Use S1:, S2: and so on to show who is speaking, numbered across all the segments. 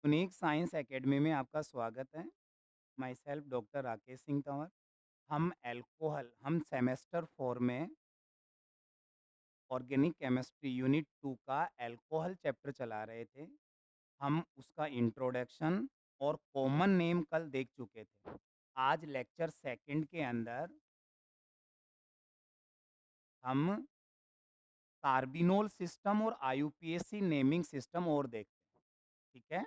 S1: Unique science academy में आपका स्वागत है। My self doctor Rakesh Singh Tanwar. हम सेमेस्टर 4 में ऑर्गेनिक केमिस्ट्री यूनिट 2 का एल्कोहल चैप्टर चला रहे थे। हम उसका इंट्रोडक्शन और कॉमन नेम कल देख चुके थे। आज लेक्चर सेकंड के अंदर हम कार्बिनोल सिस्टम और आईयूपीएसी नेमिंग सिस्टम और देखते हैं। ठीक है।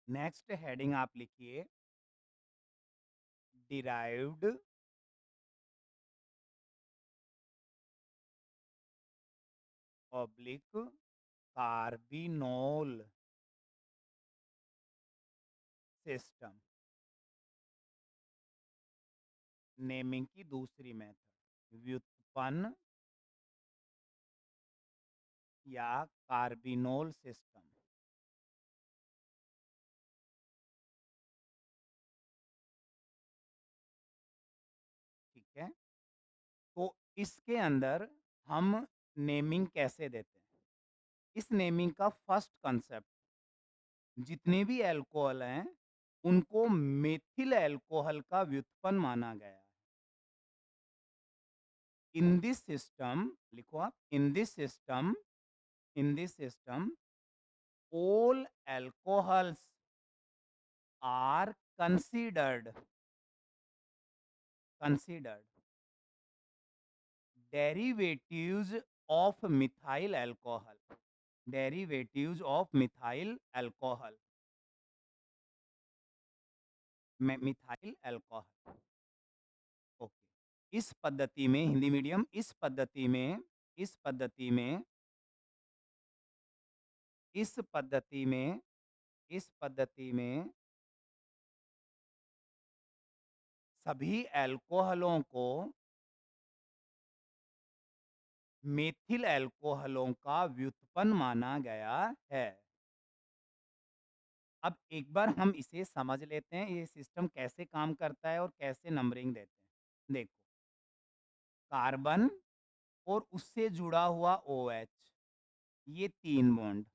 S1: नेक्स्ट हेडिंग आप लिखिए, derived oblique carbinol system. Naming की दूसरी मेथड व्युत्पन्न या कार्बिनोल सिस्टम। ठीक है। तो इसके अंदर हम नेमिंग कैसे देते हैं? इस नेमिंग का फर्स्ट कंसेप्ट, जितने भी अल्कोहल हैं उनको मेथिल अल्कोहल का व्युत्पन्न माना गया है। इन दिस सिस्टम, लिखो आप, in this system all alcohols are considered derivatives of methyl alcohol, derivatives of methyl alcohol, methyl alcohol. Okay. इस पद्धति में, हिंदी मीडियम, इस पद्धति में इस पद्धति में सभी अल्कोहलों को मेथिल अल्कोहलों का व्युत्पन्न माना गया है। अब एक बार हम इसे समझ लेते हैं, ये सिस्टम कैसे काम करता है और कैसे नंबरिंग देते हैं। देखो, कार्बन और उससे जुड़ा हुआ OH, ये 3 बॉन्ड।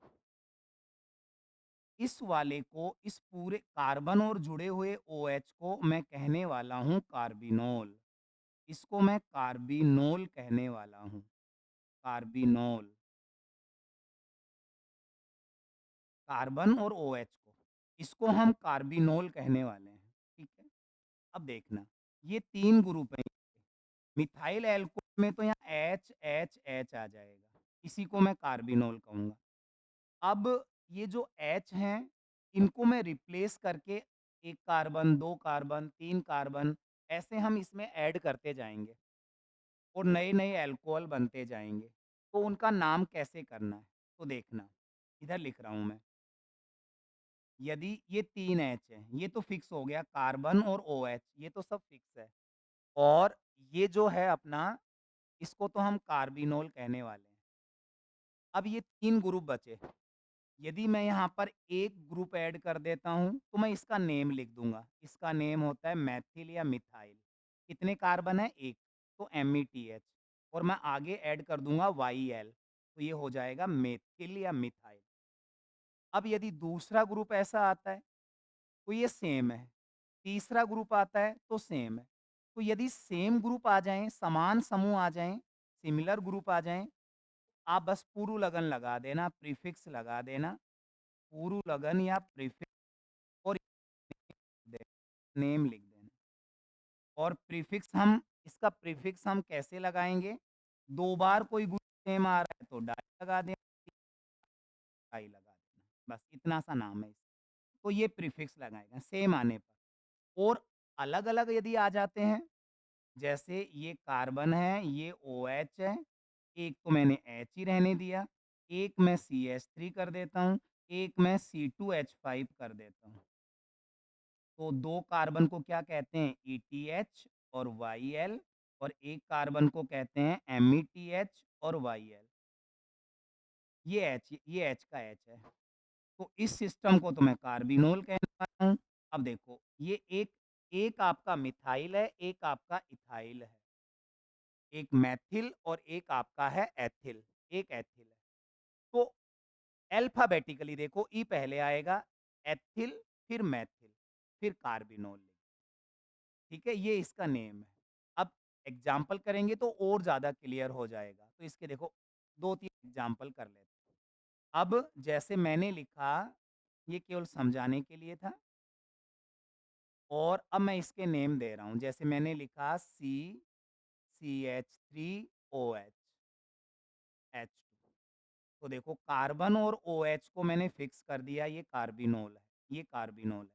S1: इस वाले को, इस पूरे कार्बन और जुड़े हुए OH को मैं कहने वाला हूं कार्बिनोल। इसको मैं कार्बिनोल कहने वाला हूं, कार्बिनोल। कार्बन और OH को, इसको हम कार्बिनोल कहने वाले हैं। ठीक है। अब देखना, ये 3 ग्रुप हैं। मिथाइल एल्कोहल में तो यहाँ एच एच एच आ जाएगा, इसी को मैं कार्बिनोल कहूंगा। अब ये जो एच हैं, इनको मैं रिप्लेस करके 1 कार्बन, 2 कार्बन, 3 कार्बन, ऐसे हम इसमें ऐड करते जाएंगे और नए नए अल्कोहल बनते जाएंगे। तो उनका नाम कैसे करना है, तो देखना, इधर लिख रहा हूं मैं। यदि ये 3 एच है, ये तो फिक्स हो गया, कार्बन और OH ये तो सब फिक्स है। और ये जो है अपना, इसको तो हम कार्बिनोल कहने वाले हैं। अब ये 3 ग्रुप बचे। यदि मैं यहाँ पर एक ग्रुप ऐड कर देता हूँ, तो मैं इसका नेम लिख दूंगा। इसका नेम होता है मैथिल या मिथाइल। कितने कार्बन है? 1, तो METH। और मैं आगे ऐड कर दूंगा YL, तो ये हो जाएगा मेथिल या मिथाइल। अब यदि दूसरा ग्रुप ऐसा आता है, तो ये सेम है। तीसरा ग्रुप आता है तो सेम है। तो यदि सेम ग्रुप आ जाएँ, समान समूह आ जाएँ, सिमिलर ग्रुप आ जाएँ, आप बस पुरु लगन लगा देना, प्रीफिक्स लगा देना, पुरु लगन या प्रीफिक्स, और नेम लिख देना। और प्रीफिक्स हम, इसका प्रीफिक्स हम कैसे लगाएँगे? 2 बार कोई ग्रुप सेम आ रहा है तो डाई लगा देना, डाई लगा देना। बस इतना सा नाम है इसका। तो ये प्रीफिक्स लगाएगा सेम आने पर। और अलग-अलग यदि आ जाते हैं, जैसे ये कार्बन है, ये OH है, एक तो मैंने H ही रहने दिया, एक मैं CH3 कर देता हूँ, एक मैं C2H5 कर देता हूँ। तो 2 कार्बन को क्या कहते हैं? ETH और YL, और एक कार्बन को कहते हैं METH और YL। ये H का H है। तो इस सिस्टम को तो मैं कार्बिनोल कहने वाला हूँ। अब देखो ये एक एक आपका मिथाइल है, एक आपका इथाइल है। एक मैथिल और एक आपका है एथिल, एक एथिल है। तो अल्फाबेटिकली देखो ई पहले आएगा, एथिल, फिर मैथिल, फिर कार्बिनोल। ठीक है, ये इसका नेम है। अब एग्जाम्पल करेंगे तो और ज़्यादा क्लियर हो जाएगा। तो इसके देखो 2-3 एग्जाम्पल कर लेते हैं। अब जैसे मैंने लिखा, ये केवल समझाने के लिए था और अब मैं इसके नेम दे रहा हूँ। जैसे मैंने लिखा CH3OH, H2। तो देखो कार्बन और OH को मैंने फिक्स कर दिया, ये कार्बिनोल है, ये कार्बिनोल है।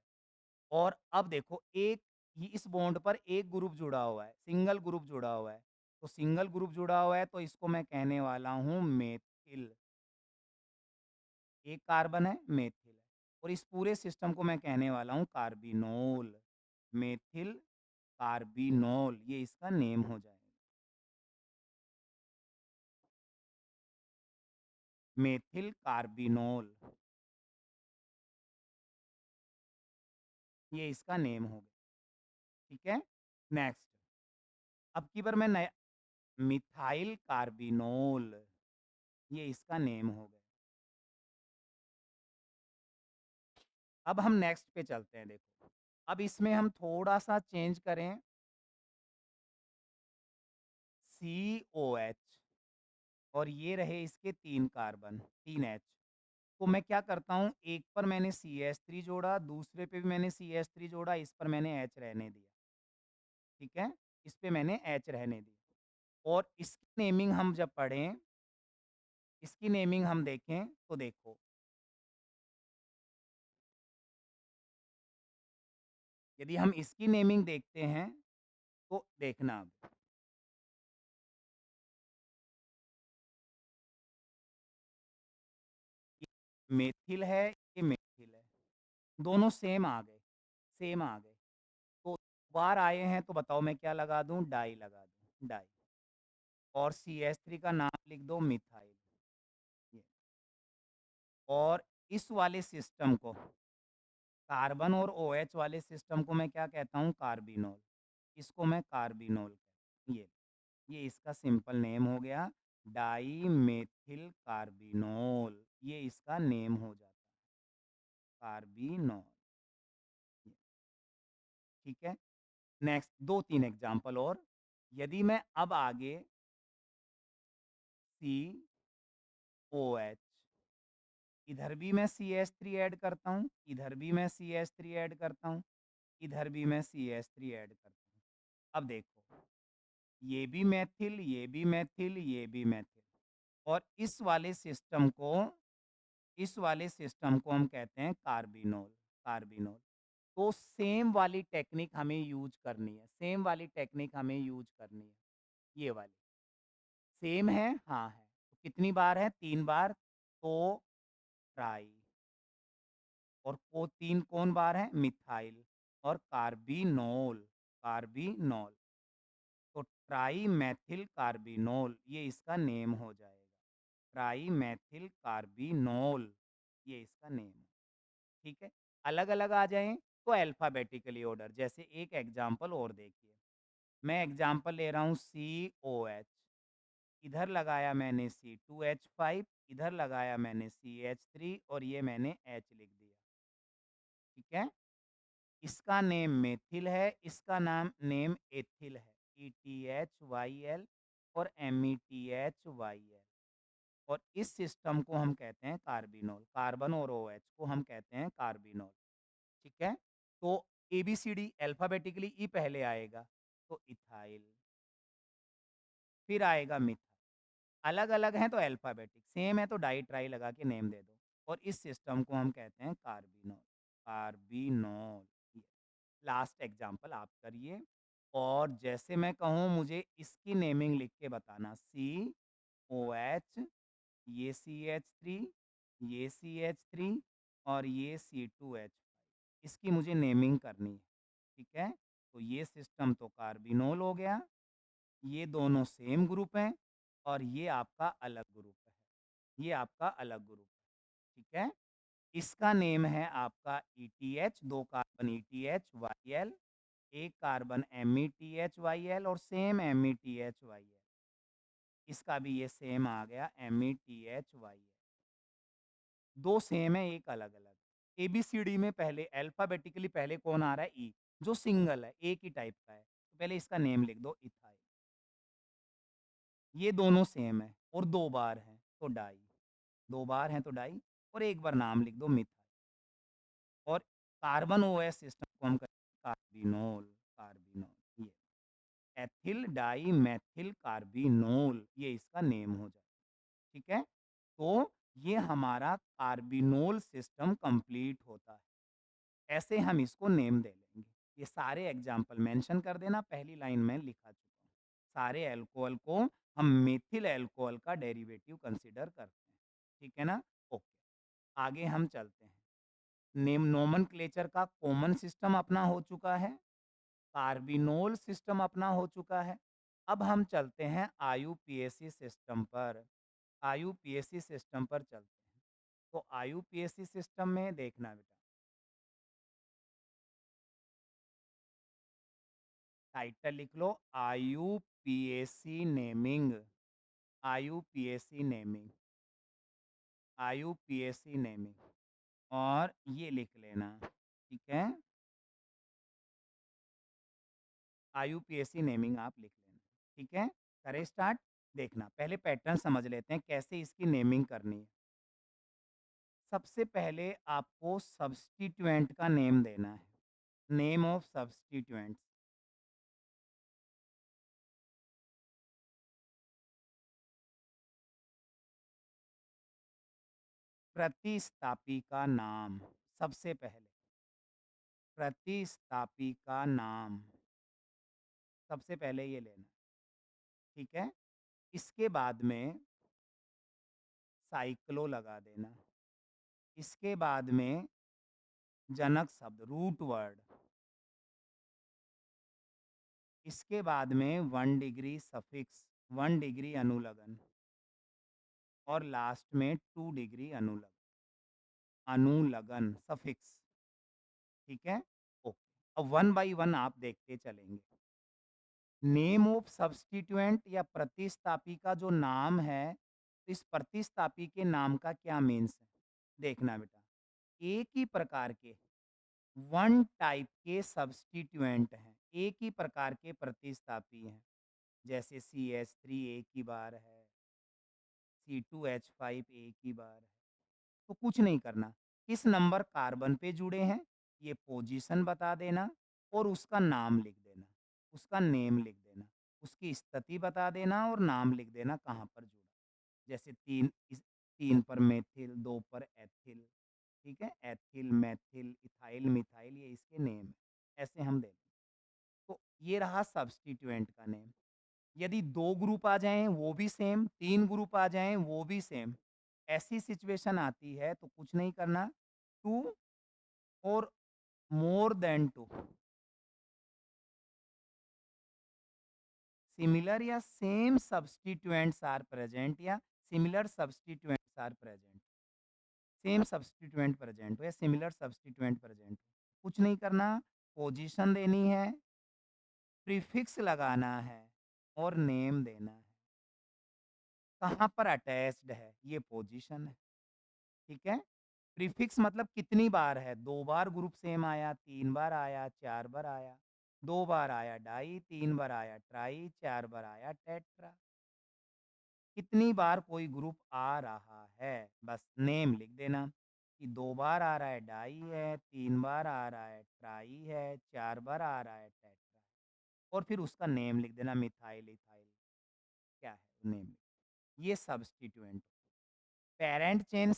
S1: और अब देखो एक ये इस बॉन्ड पर एक ग्रुप जुड़ा हुआ है, सिंगल ग्रुप जुड़ा हुआ है। तो सिंगल ग्रुप जुड़ा हुआ है तो इसको मैं कहने वाला हूँ मेथिल। एक कार्बन है, मेथिल है। और इस पूरे सिस्टम को मैं कहने वाला हूँ कार्बिनोल। मेथिल कार्बिनोल, ये इसका नेम हो जाएगा। मेथिल कार्बिनोल, ये इसका नेम हो गया। ठीक है, नेक्स्ट। अब की बार मैं नया मिथाइल कार्बिनोल, ये इसका नेम हो गया। अब हम नेक्स्ट पे चलते हैं। देखो अब इसमें हम थोड़ा सा चेंज करें, COH और ये रहे इसके 3 कार्बन, 3 H। तो मैं क्या करता हूँ, एक पर मैंने CH3 जोड़ा, दूसरे पे भी मैंने CH3 जोड़ा, इस पर मैंने H रहने दिया। ठीक है, इस पे मैंने H रहने दी। और इसकी नेमिंग हम जब पढ़ें, इसकी नेमिंग हम देखें तो देखो, यदि हम इसकी नेमिंग देखते हैं तो देखना अब, ये मेथिल है, ये मेथिल है, दोनों सेम आ गए, सेम आ गए। तो बार आए हैं तो बताओ मैं क्या लगा दूं, डाई लगा दूं, डाई। और CH3 का नाम लिख दो मिथाइल। ये और इस वाले सिस्टम को, कार्बन और OH वाले सिस्टम को मैं क्या कहता हूँ, कार्बिनोल। इसको मैं कार्बिनोल कहता हूँ। ये इसका सिंपल नेम हो गया, डाई मेथिल कार्बिनोल, ये इसका नेम हो जाता है, कार्बिनोल। ठीक है, नेक्स्ट 2-3 एग्जांपल और। यदि मैं अब आगे COH, इधर भी मैं CH3 ऐड करता हूँ, इधर भी मैं CH3 ऐड करता हूँ, इधर भी मैं CH3 ऐड करता हूँ। अब देखो, ये भी मेथिल, ये भी मेथिल, ये भी मेथिल। और इस वाले सिस्टम को हम कहते हैं कार्बिनोल, कार्बिनोल। तो सेम वाली टेक्निक हमें यूज़ करनी है, सेम वाली टेक्निक हमें यूज़ करनी है, ये वाली। सेम है? हाँ है। तो कितनी बार है? 3 बार। तो ट्राई, और वो 3 कौन बार हैं? मिथाइल और कार्बिनोल, कार्बिनोल। तो ट्राईमेथिल कार्बिनोल, ये इसका नेम हो जाएगा। ट्राईमेथिल कार्बिनोल, ये इसका नेम है। ठीक है? अलग-अलग आ जाएँ तो अल्फ़ाबेटिकली ऑर्डर। जैसे एक एग्ज़ाम्पल और देखिए। मैं एग्ज़ाम्पल ले रहा हूँ COH, इधर लगाया मैंने C2H5, इधर लगाया मैंने CH3 और ये मैंने H लिख दिया। ठीक है? इसका नेम मेथिल है, इसका नेम एथिल है, ETHYL और METHYL। और इस सिस्टम को हम कहते हैं कार्बिनोल। कार्बन और OH को हम कहते हैं कार्बिनोल। ठीक है? तो ABCD अल्फ़ाबेटिकली ई पहले आएगा, तो इथाइल, फिर आएगा मिथाइल। अलग-अलग हैं तो अल्फ़ाबेटिक, सेम है तो डाई ट्राई लगा के नेम दे दो। और इस सिस्टम को हम कहते हैं कार्बिनोल, कार्बिनोल। ये लास्ट एग्ज़ाम्पल आप करिए और जैसे मैं कहूँ मुझे इसकी नेमिंग लिख के बताना, COH, ये CH3, ये CH3 और ये C2H5, इसकी मुझे नेमिंग करनी है। ठीक है? तो ये सिस्टम तो कार्बिनोल हो गया, ये दोनों सेम ग्रुप हैं और ये आपका अलग ग्रुप है। ये आपका अलग ग्रुप है, ठीक है? इसका नेम है आपका ईटीएच, 2 कार्बन ईटीएच वाईएल, 1 कार्बन एमईटीएच वाईएल और सेम एमईटीएच वाईएल। इसका भी ये सेम आ गया एमईटीएच वाईएल। 2 सेम है, 1 अलग-अलग। एबीसीडी में पहले अल्फ़ाबेटिकली पहले कौन आ रहा है? ई, जो सिंगल है, एक ही टाइप का है। तो पहले इसका नेम लिख दो इथाइल। ये दोनों सेम है और 2 बार हैं, तो डाई। 2 बार हैं तो डाई और 1 बार नाम लिख दो मिथाइल। और कार्बन ओएस सिस्टम को हम कहते हैं कार्बिनोल, कार्बिनोल ये। एथिल डाई मेथिल कार्बिनोल ये इसका नेम हो जाए, ठीक है? तो ये हमारा कार्बिनोल सिस्टम कंप्लीट होता है। ऐसे हम इसको नेम दे लेंगे। ये सारे एग्जाम्पल मेंशन कर देना, पहली लाइन में लिखा चुका हूँ। सारे अल्कोहल को हम मेथिल अल्कोहल का डेरिवेटिव कंसीडर करते हैं, ठीक है ना? ओके, आगे हम चलते हैं। नेम नोमेनक्लेचर का कॉमन सिस्टम अपना हो चुका है, कार्बिनोल सिस्टम अपना हो चुका है। अब हम चलते हैं आईयूपीएसी सिस्टम पर। आईयूपीएसी सिस्टम पर चलते हैं। तो आईयूपीएसी सिस्टम में देखना बेटा, टाइटल लिख लो IUPAC naming, IUPAC naming, IUPAC naming और ये लिख लेना, ठीक है? आईयूपीएसी नेमिंग आप लिख लेना, ठीक है? करें स्टार्ट? देखना, पहले पैटर्न समझ लेते हैं कैसे इसकी नेमिंग करनी है। सबसे पहले आपको सब्स्टिट्यूएंट का नेम देना है, नेम ऑफ सब्स्टिट्यूएंट्स। प्रतिस्थापी का नाम, सबसे पहले प्रतिस्थापी का नाम सबसे पहले ये लेना, ठीक है? इसके बाद में साइक्लो लगा देना। इसके बाद में जनक शब्द रूट वर्ड। इसके बाद में 1 डिग्री सफिक्स, 1 डिग्री अनुलगन और लास्ट में 2 डिग्री अनुलगन, अनुलगन सफिक्स, ठीक है? ओके, अब वन बाय वन आप देखते चलेंगे। नेम ऑफ सब्स्टिट्यूएंट या प्रतिस्थापी का जो नाम है, इस प्रतिस्थापी के नाम का क्या मीन्स है? देखना बेटा, एक ही प्रकार के वन टाइप के सब्स्टिट्यूएंट हैं, एक ही प्रकार के प्रतिस्थापी हैं। जैसे CH3 एक ही बार है, C2H5 एक ही बार है। तो कुछ नहीं करना, किस नंबर कार्बन पे जुड़े हैं, ये पोजीशन बता देना और उसका नाम लिख देना, उसका नेम लिख देना, उसकी स्थिति बता देना और नाम लिख देना कहाँ पर जुड़ा। जैसे 3 पर मेथिल, 2 पर एथिल, ठीक है? एथिल, मेथिल, इथाइल, मिथाइल ये इसके नेम है। ऐसे हम देखें। तो ये रहा सब्स्टिट्यूएंट का नेम। यदि 2 ग्रुप आ जाएँ वो भी सेम, 3 ग्रुप आ जाएँ वो भी सेम। ऐसी सिचुएशन आती है तो कुछ नहीं करना, 2 और मोर दैन 2 सिमिलर या सेम सब्स्टिट्यूएंट्स आर प्रेजेंट या similar substituents are present. Same substituent present हो या सिमिलर सब्स्टिट्यूएंट प्रेजेंट हो। कुछ नहीं करना, पोजीशन देनी है, प्रीफिक्स लगाना है और नेम देना है। कहाँ पर अटैच्ड है, ये पोजीशन है, ठीक है? प्रीफिक्स मतलब कितनी बार है, 2 बार ग्रुप सेम आया, 3 बार आया, 4 बार आया, 2 बार आया डाई, 3 बार आया ट्राई, 4 बार आया टेट्रा। कितनी बार कोई ग्रुप आ रहा है, बस नेम लिख देना कि 2 बार आ रहा है डाई है, 3 बार आ रहा है ट्राई है, 4 बार आ रहा है टेट्रा है और फिर उसका नेम लिख देना मिथाइल, इथाइल क्या है नेम। ये सब्स्टिट्यूएंट। पेरेंट चेन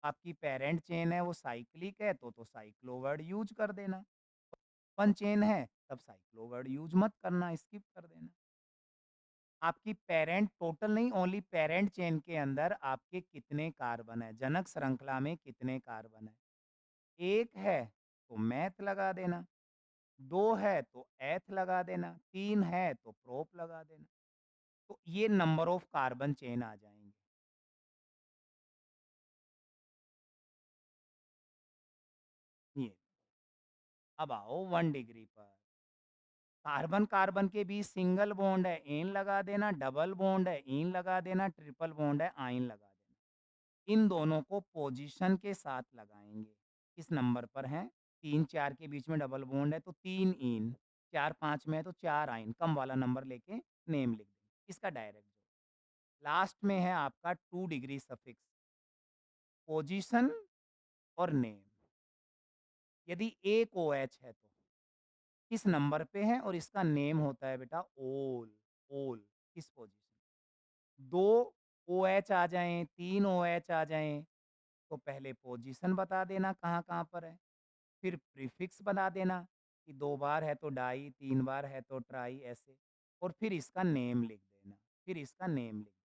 S1: आपकी पेरेंट चेन है वो साइक्लिक है तो साइक्लोवर्ड यूज कर देना। ओपन चेन है तब साइक्लोवर्ड यूज मत करना, स्किप कर देना। आपकी पेरेंट टोटल नहीं, ओनली पेरेंट चेन के अंदर आपके कितने कार्बन है, जनक श्रृंखला में कितने कार्बन है। एक है तो मैथ लगा देना, 2 है तो एथ लगा देना, 3 है तो प्रोप लगा देना। तो ये नंबर ऑफ कार्बन चेन आ जाएँगे। ये, अब आओ 1 डिग्री पर। कार्बन-कार्बन के बीच सिंगल बॉन्ड है, एन लगा देना, डबल बॉन्ड है, ईन लगा देना, ट्रिपल बॉन्ड है, आइन लगा देना। इन दोनों को पोज़ीशन के साथ लगाएँगे। किस नंबर पर हैं? 3-4 के बीच में डबल बॉन्ड है तो 3 ईन, 4-5 में है तो 4 आइन, कम वाला नंबर लेके नेम लिख दें। इसका डायरेक्ट जोड़। लास्ट में है आपका 2 डिग्री सफिक्स, पोज़ीशन और नेम। यदि एक ओएच है तो किस नंबर पे है और इसका नेम होता है बेटा ओल, ओल किस पोज़ीशन। 2 ओएच आ जाएँ, 3 ओएच आ जाएँ, तो पहले पोज़ीशन बता देना कहाँ-कहाँ पर है। फिर प्रीफिक्स बता देना कि 2 बार है तो डाई, 3 बार है तो ट्राई ऐसे और फिर इसका नेम लिख देना, फिर इसका नेम लिख देना।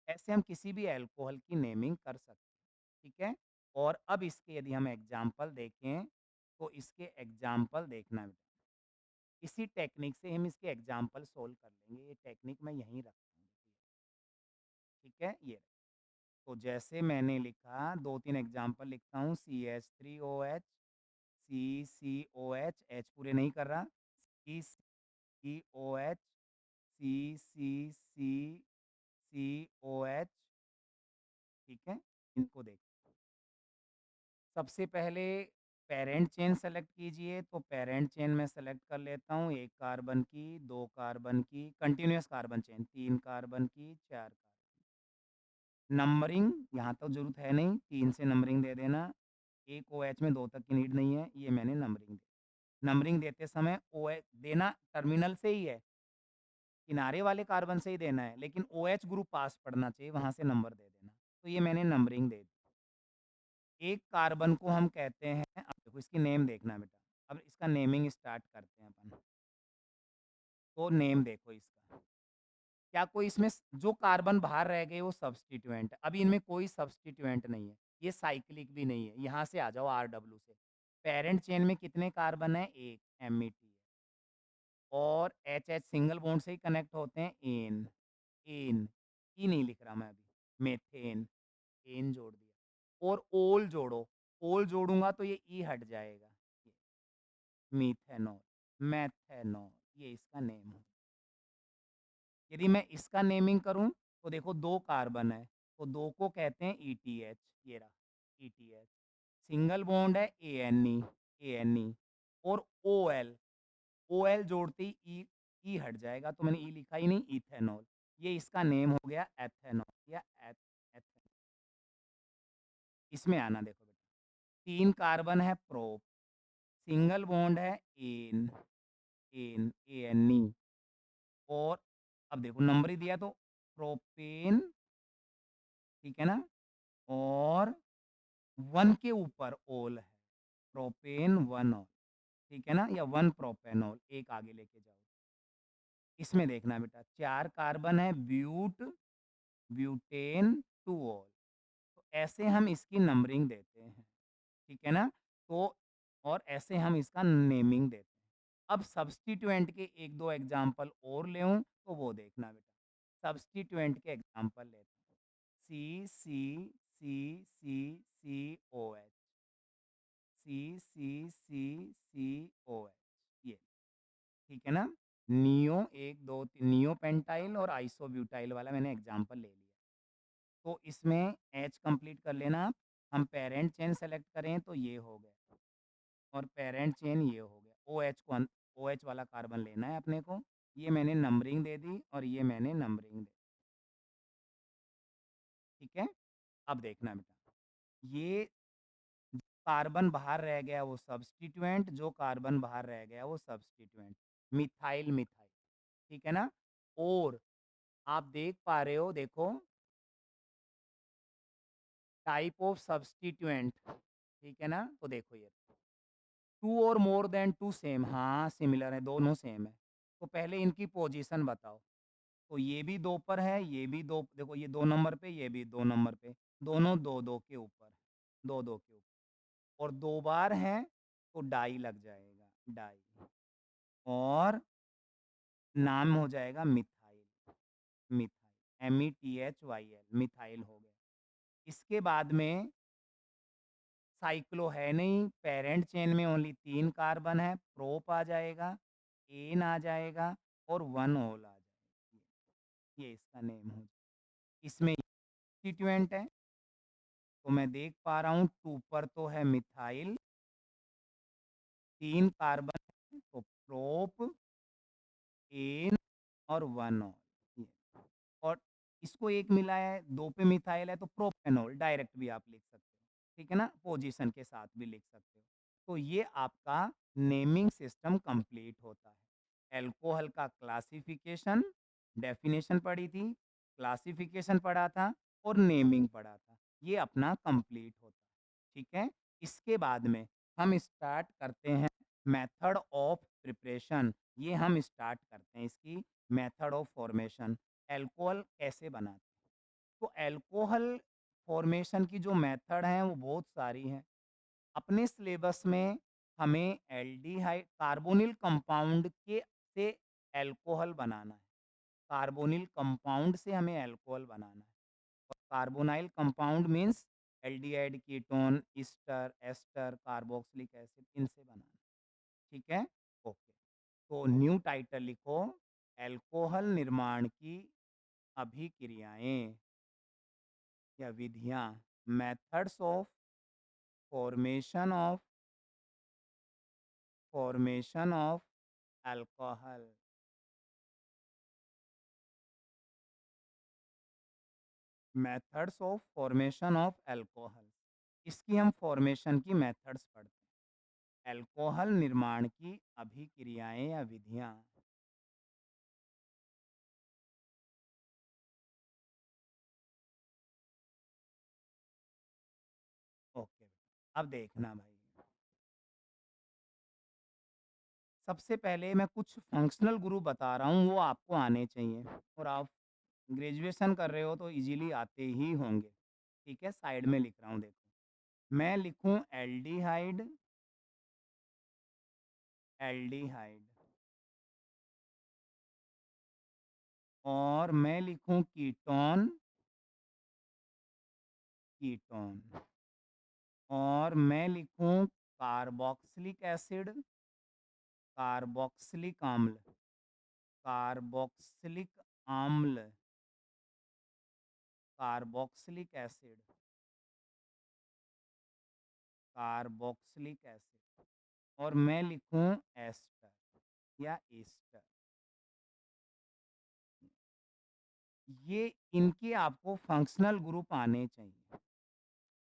S1: ऐसे हम किसी भी अल्कोहल की नेमिंग कर सकते हैं, ठीक है? और अब इसके यदि हम एग्ज़ाम्पल देखें, तो इसके एग्ज़ाम्पल देखना बेटा। इसी टेक्निक से हम इसके एग्ज़ाम्पल सोल्व कर लेंगे, ये टेक्निक मैं यहीं रखता हूँ, ठीक है? ये तो जैसे मैंने लिखा 2-3 एग्ज़ाम्पल लिखता हूँ CH3OH, CCOH, H पूरे नहीं कर रहा, CCOH, CCCCOH, ठीक है? इनको देखो। सबसे पहले पैरेंट चेन सेलेक्ट कीजिए, तो पैरेंट चेन मैं सेलेक्ट कर लेता हूँ 1 कार्बन की, 2 कार्बन की, कंटीन्यूअस कार्बन चेन 3 कार्बन की, 4 कार्बन। नंबरिंग यहाँ तो ज़रूरत है नहीं, 3 से नंबरिंग दे देना। एक ओएच में 2 तक की नीड नहीं है, ये मैंने नंबरिंग दी। नंबरिंग देते समय ओए देना टर्मिनल से ही है, किनारे वाले कार्बन से ही देना है, लेकिन ओएच ग्रुप पास पड़ना चाहिए, वहाँ से नंबर दे देना। तो ये मैंने नंबरिंग दे दी। एक कार्बन को हम कहते हैं अब देखो इसकी नेम देखना बेटा, अब इसका नेमिंग स्टार्ट करते हैं अपन। तो नेम देखो इसका, क्या कोई इसमें जो कार्बन बाहर रह गए वो सब्स्टिट्यूएंट है, अभी इनमें कोई सब्स्टिट्यूएंट नहीं है, ये साइक्लिक भी नहीं है, यहाँ से आ जाओ आरडब्ल्यू से। पेरेंट चेन में कितने कार्बन है? 1 एमईटी है और एच सिंगल बॉन्ड से ही कनेक्ट होते हैं एन, एन, ई नहीं लिख रहा मैं अभी, मेथेन, एन जोड़ दिया और ओल जोड़ो, ओल जोड़ूंगा तो ये ई हट जाएगा, ये मीथेनॉल, मैथेनॉल, ये इसका नेम है। यदि मैं इसका नेमिंग करूं तो देखो 2 कार्बन है, तो 2 को कहते हैं ईटीएच, ये रहा ईटीएच। सिंगल बॉन्ड है एएनई, एएनई और ओएल, ओएल जोड़ते ही ई हट जाएगा तो मैंने ई लिखा ही नहीं, इथेनॉल। ये इसका नेम हो गया एथेनॉल या एथेनॉल। इसमें आना देखो बेटा, 3 कार्बन है प्रोप, सिंगल बॉन्ड है एन, एन एएनई और अब देखो नंबर ही दिया तो प्रोपेन, ठीक है ना? और 1 के ऊपर ओल है, प्रोपेन 1 ऑल, ठीक है ना? या 1 प्रोपेनॉल, एक आगे लेके जाओ। इसमें देखना बेटा 4 कार्बन है ब्यूट, ब्यूटेन 2 ऑल, तो ऐसे हम इसकी नंबरिंग देते हैं, ठीक है ना? तो और ऐसे हम इसका नेमिंग देते हैं। अब सब्स्टिट्यूएंट के 1-2 एग्ज़ाम्पल और लेऊँ तो वो देखना बेटा। सब्स्टिट्यूएंट के एग्ज़ाम्पल लेते हैं। CCCCCOH, CCCCOH, ये, ठीक है ना? नियो 1, 2, 3 नियो पेंटाइल और आइसोब्यूटाइल वाला मैंने एग्ज़ाम्पल ले लिया। तो इसमें एच कंप्लीट कर लेना आप। हम पेरेंट चेन सेलेक्ट करें तो ये हो गया और पेरेंट चेन ये हो गया। ओएच को ओएच वाला कार्बन लेना है अपने को। ये मैंने नंबरिंग दे दी और ये मैंने नंबरिंग दे दी, ठीक है? अब देखना बेटा, ये कार्बन बाहर रह गया वो सब्स्टिट्यूएंट, जो कार्बन बाहर रह गया वो सब्स्टिट्यूएंट, मिथाइल मिथाइल, ठीक है ना? और आप देख पा रहे हो देखो टाइप ऑफ सब्स्टिट्यूएंट, ठीक है ना? तो देखो ये 2 और मोर देन 2 सेम, हाँ सिमिलर है, दोनों सेम है। तो पहले इनकी पोजीशन बताओ। तो ये भी 2 पर है, ये भी 2, देखो ये 2 नंबर पे, ये भी 2 नंबर पे, दोनों 2-2 के ऊपर, 2-2 के ऊपर और 2 बार हैं तो डाई लग जाएगा, डाई। और नाम हो जाएगा मिथाइल, मिथाइल, METHYL, मिथाइल हो गया। इसके बाद में साइक्लो है नहीं, पेरेंट चेन में ओनली 3 कार्बन है, प्रोप आ जाएगा, एन आ जाएगा और 1 ओल आ जाएगा। ये इसका नेम हो जाएगा। इसमें कॉन्स्टिट्यूएंट है, तो मैं देख पा रहा हूँ 2 पर तो है मिथाइल, 3 कार्बन है तो प्रोप, एन और 1 ओल। ये और इसको एक मिला है, 2 पे मिथाइल है तो प्रोपेनॉल डायरेक्ट भी आप लिख सकते हो। ठीक है ना? पोज़ीशन के साथ भी लिख सकते हो। तो ये आपका नेमिंग सिस्टम कंप्लीट होता है। अल्कोहल का क्लासिफिकेशन, डेफिनिशन पढ़ी थी, क्लासिफिकेशन पढ़ा था और नेमिंग पढ़ा था। ये अपना कंप्लीट होता है। ठीक है? इसके बाद में हम स्टार्ट करते हैं मेथड ऑफ प्रिपरेशन। ये हम स्टार्ट करते हैं इसकी मेथड ऑफ फॉर्मेशन। अल्कोहल कैसे बनाते हैं? तो अल्कोहल फॉर्मेशन की जो मेथड हैं वो बहुत सारी हैं। अपने सिलेबस में हमें एल्डिहाइड कार्बोनिल कंपाउंड के से अल्कोहल बनाना है। कार्बोनिल कंपाउंड से हमें अल्कोहल बनाना है। और carbonyl compound means aldehyde, ketone, ester, ester, carboxylic acid इनसे बनाना है। ठीक है? ओके। तो न्यू टाइटल लिखो, अल्कोहल निर्माण की अभिक्रियाएं या विधियां, methods of formation of alcohol. Methods of formation of alcohol, इसकी हम फॉर्मेशन की मेथड्स पढ़ते हैं। अल्कोहल निर्माण की अभिक्रियाएं या विधियां। ओके, अब देखना भाई, सबसे पहले मैं कुछ फंक्शनल ग्रुप बता रहा हूँ, वो आपको आने चाहिए और आप ग्रेजुएशन कर रहे हो तो इजीली आते ही होंगे। ठीक है? साइड में लिख रहा हूँ, देखो। मैं लिखूँ एल्डिहाइड, एल्डिहाइड और मैं लिखूँ कीटोन, कीटोन और मैं लिखूँ कार्बोक्सिलिक एसिड, कार्बोक्सिलिक आम्ल, कार्बोक्सिलिक आम्ल, कार्बोक्सिलिक एसिड, कार्बोक्सिलिक एसिड और मैं लिखूँ एस्टर या ईस्टर। ये इनके आपको फंक्शनल ग्रुप आने चाहिए।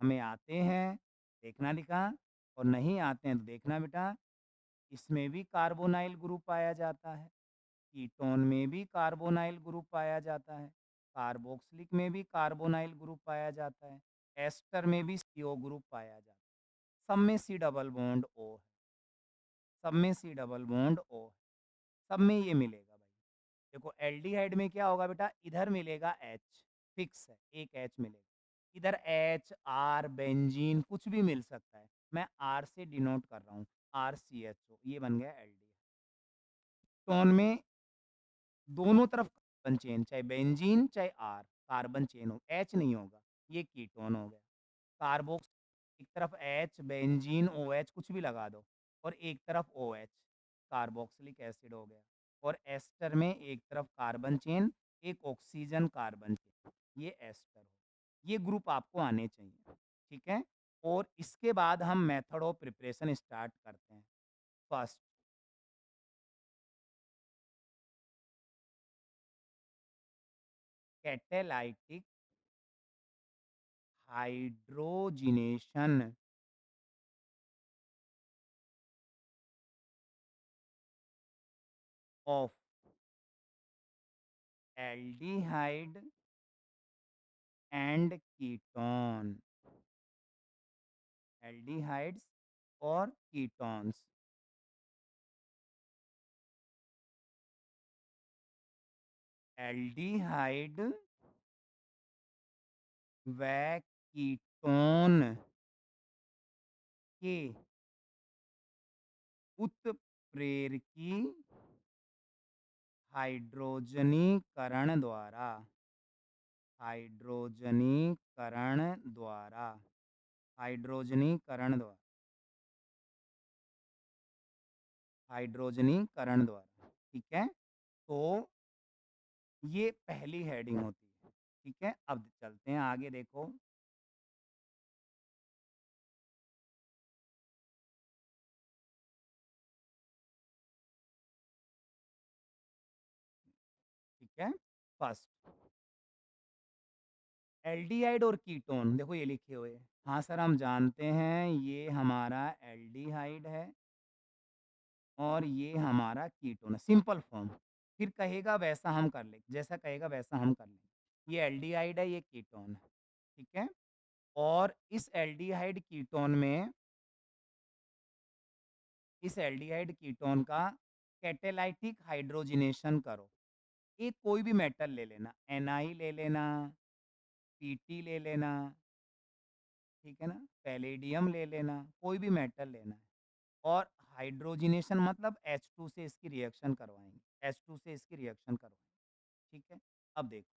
S1: हमें आते हैं, देखना लिखा, और नहीं आते हैं तो देखना बेटा, इसमें भी कार्बोनाइल ग्रुप पाया जाता है, कीटोन में भी कार्बोनाइल ग्रुप पाया जाता है, कार्बोक्सिलिक में भी कार्बोनाइल ग्रुप पाया जाता है, एस्टर में भी CO ग्रुप पाया जाता है। सब में C डबल बॉन्ड O है, सब में C डबल बॉन्ड O है, सब में ये मिलेगा भाई। देखो एल्डिहाइड में क्या होगा बेटा, इधर मिलेगा H, फिक्स है, एक H मिलेगा। इधर HR, बेंजीन कुछ भी मिल सकता है। मैं R से डिनोट कर रहा हूँ, RCHO, ये बन गया एल्डिहाइड। टोन में दोनों तरफ कार्बन चेन, चाहे बेंजीन चाहे R, कार्बन चेन हो, H नहीं होगा, ये कीटोन हो गया। कार्बोक्स, एक तरफ H, बेंजीन, OH कुछ भी लगा दो और एक तरफ OH, कार्बोक्सिलिक एसिड हो गया। और एस्टर में एक तरफ कार्बन चेन, एक ऑक्सीजन कार्बन चेन, ये एस्टर हो। ये ग्रुप आपको आने चाहिए। ठीक है? और इसके बाद हम मेथड ऑफ प्रिपरेशन स्टार्ट करते हैं। First, catalytic hydrogenation of aldehyde and ketone, aldehydes और कीटोन्स। एल्डिहाइड व कीटोन के उत्प्रेरकी हाइड्रोजनीकरण द्वारा हाइड्रोजनीकरण द्वारा हाइड्रोजनीकरण द्वारा हाइड्रोजनीकरण द्वारा ठीक है। तो ये पहली हेडिंग होती है। ठीक है, अब चलते हैं आगे देखो। ठीक है, फर्स्ट एल्डिहाइड और कीटोन देखो ये लिखे हुए हैं। हाँ सर हम जानते हैं ये हमारा एल्डिहाइड है और ये हमारा कीटोन है, सिंपल फॉर्म। फिर कहेगा वैसा हम कर लें, जैसा कहेगा वैसा हम कर लेंगे। ये एल्डिहाइड है, ये कीटोन है। ठीक है, और इस एल्डिहाइड कीटोन का कैटेलाइटिक हाइड्रोजिनेशन करो। एक कोई भी मेटल ले लेना, Na ले लेना, Pt ले लेना, ठीक है ना, पैलेडियम ले लेना, कोई भी मेटल लेना है। और हाइड्रोजिनेशन मतलब H2 से इसकी रिएक्शन करवाएंगे, H2 से इसकी रिएक्शन करवाएंगे। ठीक है, अब देखो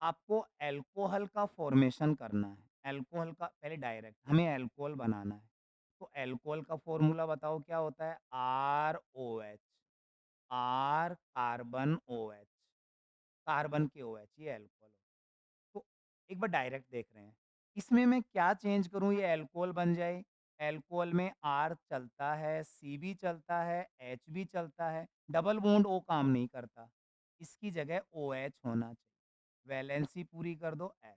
S1: आपको अल्कोहल का फॉर्मेशन करना है। अल्कोहल का पहले डायरेक्ट हमें अल्कोहल बनाना है। तो अल्कोहल का फॉर्मूला बताओ क्या होता है? ROH, R carbon OH, carbon के OH, ये अल्कोहल। तो एक बार डायरेक्ट देख रहे हैं, इसमें मैं क्या चेंज करूं ये अल्कोहल बन जाए। अल्कोहल में R चलता है, C भी चलता है, H भी चलता है, डबल बॉन्ड O काम नहीं करता, इसकी जगह OH होना चाहिए। वैलेंसी पूरी कर दो H,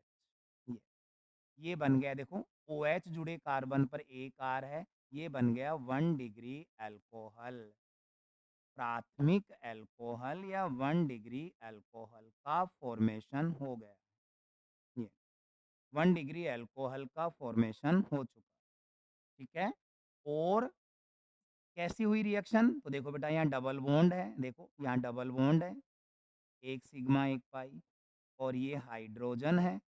S1: ये बन गया। देखो OH जुड़े कार्बन पर एक R है, ये बन गया 1 डिग्री अल्कोहल। प्राथमिक अल्कोहल या 1 डिग्री अल्कोहल का फॉर्मेशन हो गया। ये 1 डिग्री अल्कोहल का फॉर्मेशन हो चुका। ठीक है, और कैसी हुई रिएक्शन? तो देखो बेटा यहाँ डबल बॉन्ड है, देखो यहाँ डबल बॉन्ड है, एक सिग्मा एक पाई, और ये हाइड्रोजन है। तो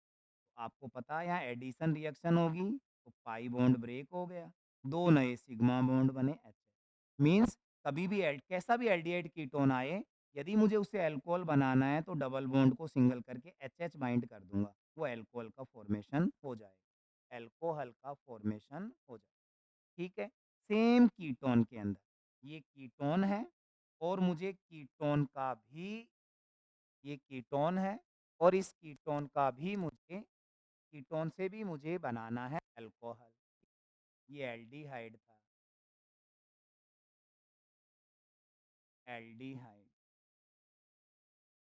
S1: आपको पता है यहाँ एडिशन रिएक्शन होगी, तो पाई बॉन्ड ब्रेक हो गया, दो नए सिग्मा बॉन्ड बने। एच मीन्स कभी भी कैसा भी एल्डिहाइड कीटोन आए, यदि मुझे उसे अल्कोहल बनाना है तो डबल बॉन्ड को सिंगल करके एच बाइंड कर दूंगा, वो अल्कोहल का फॉर्मेशन हो जाएगा, अल्कोहल का फॉर्मेशन हो जाएगा। ठीक है, सेम कीटोन के अंदर ये कीटोन है, और मुझे कीटोन का भी, ये कीटोन है, और इस कीटोन का भी मुझे, कीटोन से भी मुझे बनाना है अल्कोहल। ये एल्डिहाइड था, एल्डिहाइड।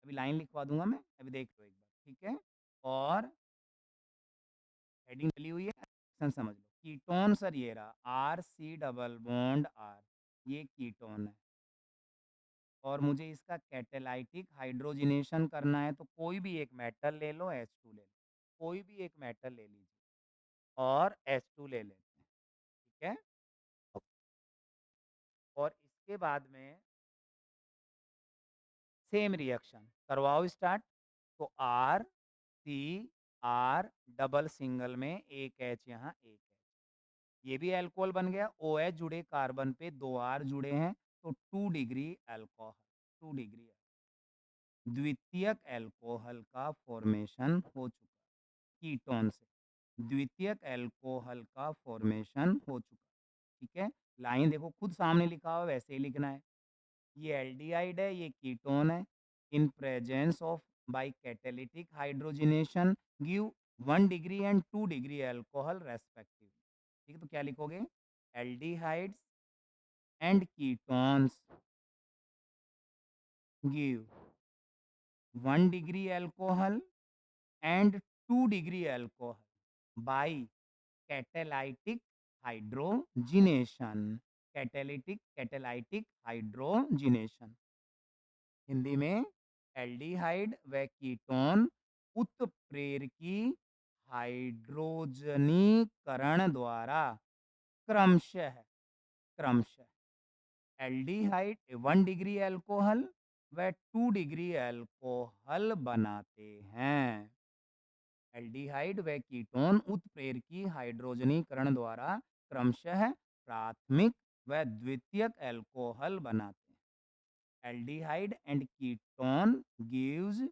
S1: अभी लाइन लिखवा दूंगा मैं, अभी देख लो एक बार। ठीक है, और हेडिंग डली हुई है, समझ लो। कीटोन सर ये रहा, RC डबल बॉन्ड R, ये कीटोन है, और मुझे इसका कैटेलाइटिक हाइड्रोजिनेशन करना है। तो कोई भी एक मेटल ले लो, H2 ले लो, कोई भी एक मेटल ले लीजिए और H2 ले लेते हैं। ठीक है, और इसके बाद में सेम रिएक्शन करवाओ स्टार्ट। तो RCR डबल सिंगल में एक H, यहाँ एक H, ये भी अल्कोहल बन गया। OH जुड़े कार्बन पे दो R जुड़े हैं, तो 2 डिग्री अल्कोहल, 2 डिग्री द्वितीयक अल्कोहल का फॉर्मेशन हो चुका, कीटोन से द्वितीयक अल्कोहल का फॉर्मेशन हो चुका। ठीक है, लाइन देखो खुद सामने लिखा हुआ वैसे ही लिखना है। ये एल्डिहाइड है, ये कीटोन है। In presence of by catalytic hydrogenation give 1 degree and 2 degree alcohol respectively. ठीक है, तो क्या लिखोगे? Aldehydes and ketones give 1 degree alcohol and 2 degree alcohol by catalytic hydrogenation, catalytic hydrogenation. Hindi में एल्डिहाइड व कीटोन उत्प्रेरकी हाइड्रोजनीकरण द्वारा क्रमशः क्रमशः एल्डिहाइड 1 डिग्री अल्कोहल व 2 डिग्री अल्कोहल बनाते हैं। एल्डिहाइड व कीटोन उत्प्रेरकी हाइड्रोजनीकरण द्वारा क्रमशः प्राथमिक व द्वितीयक अल्कोहल बनाते हैं। aldehyde and ketone give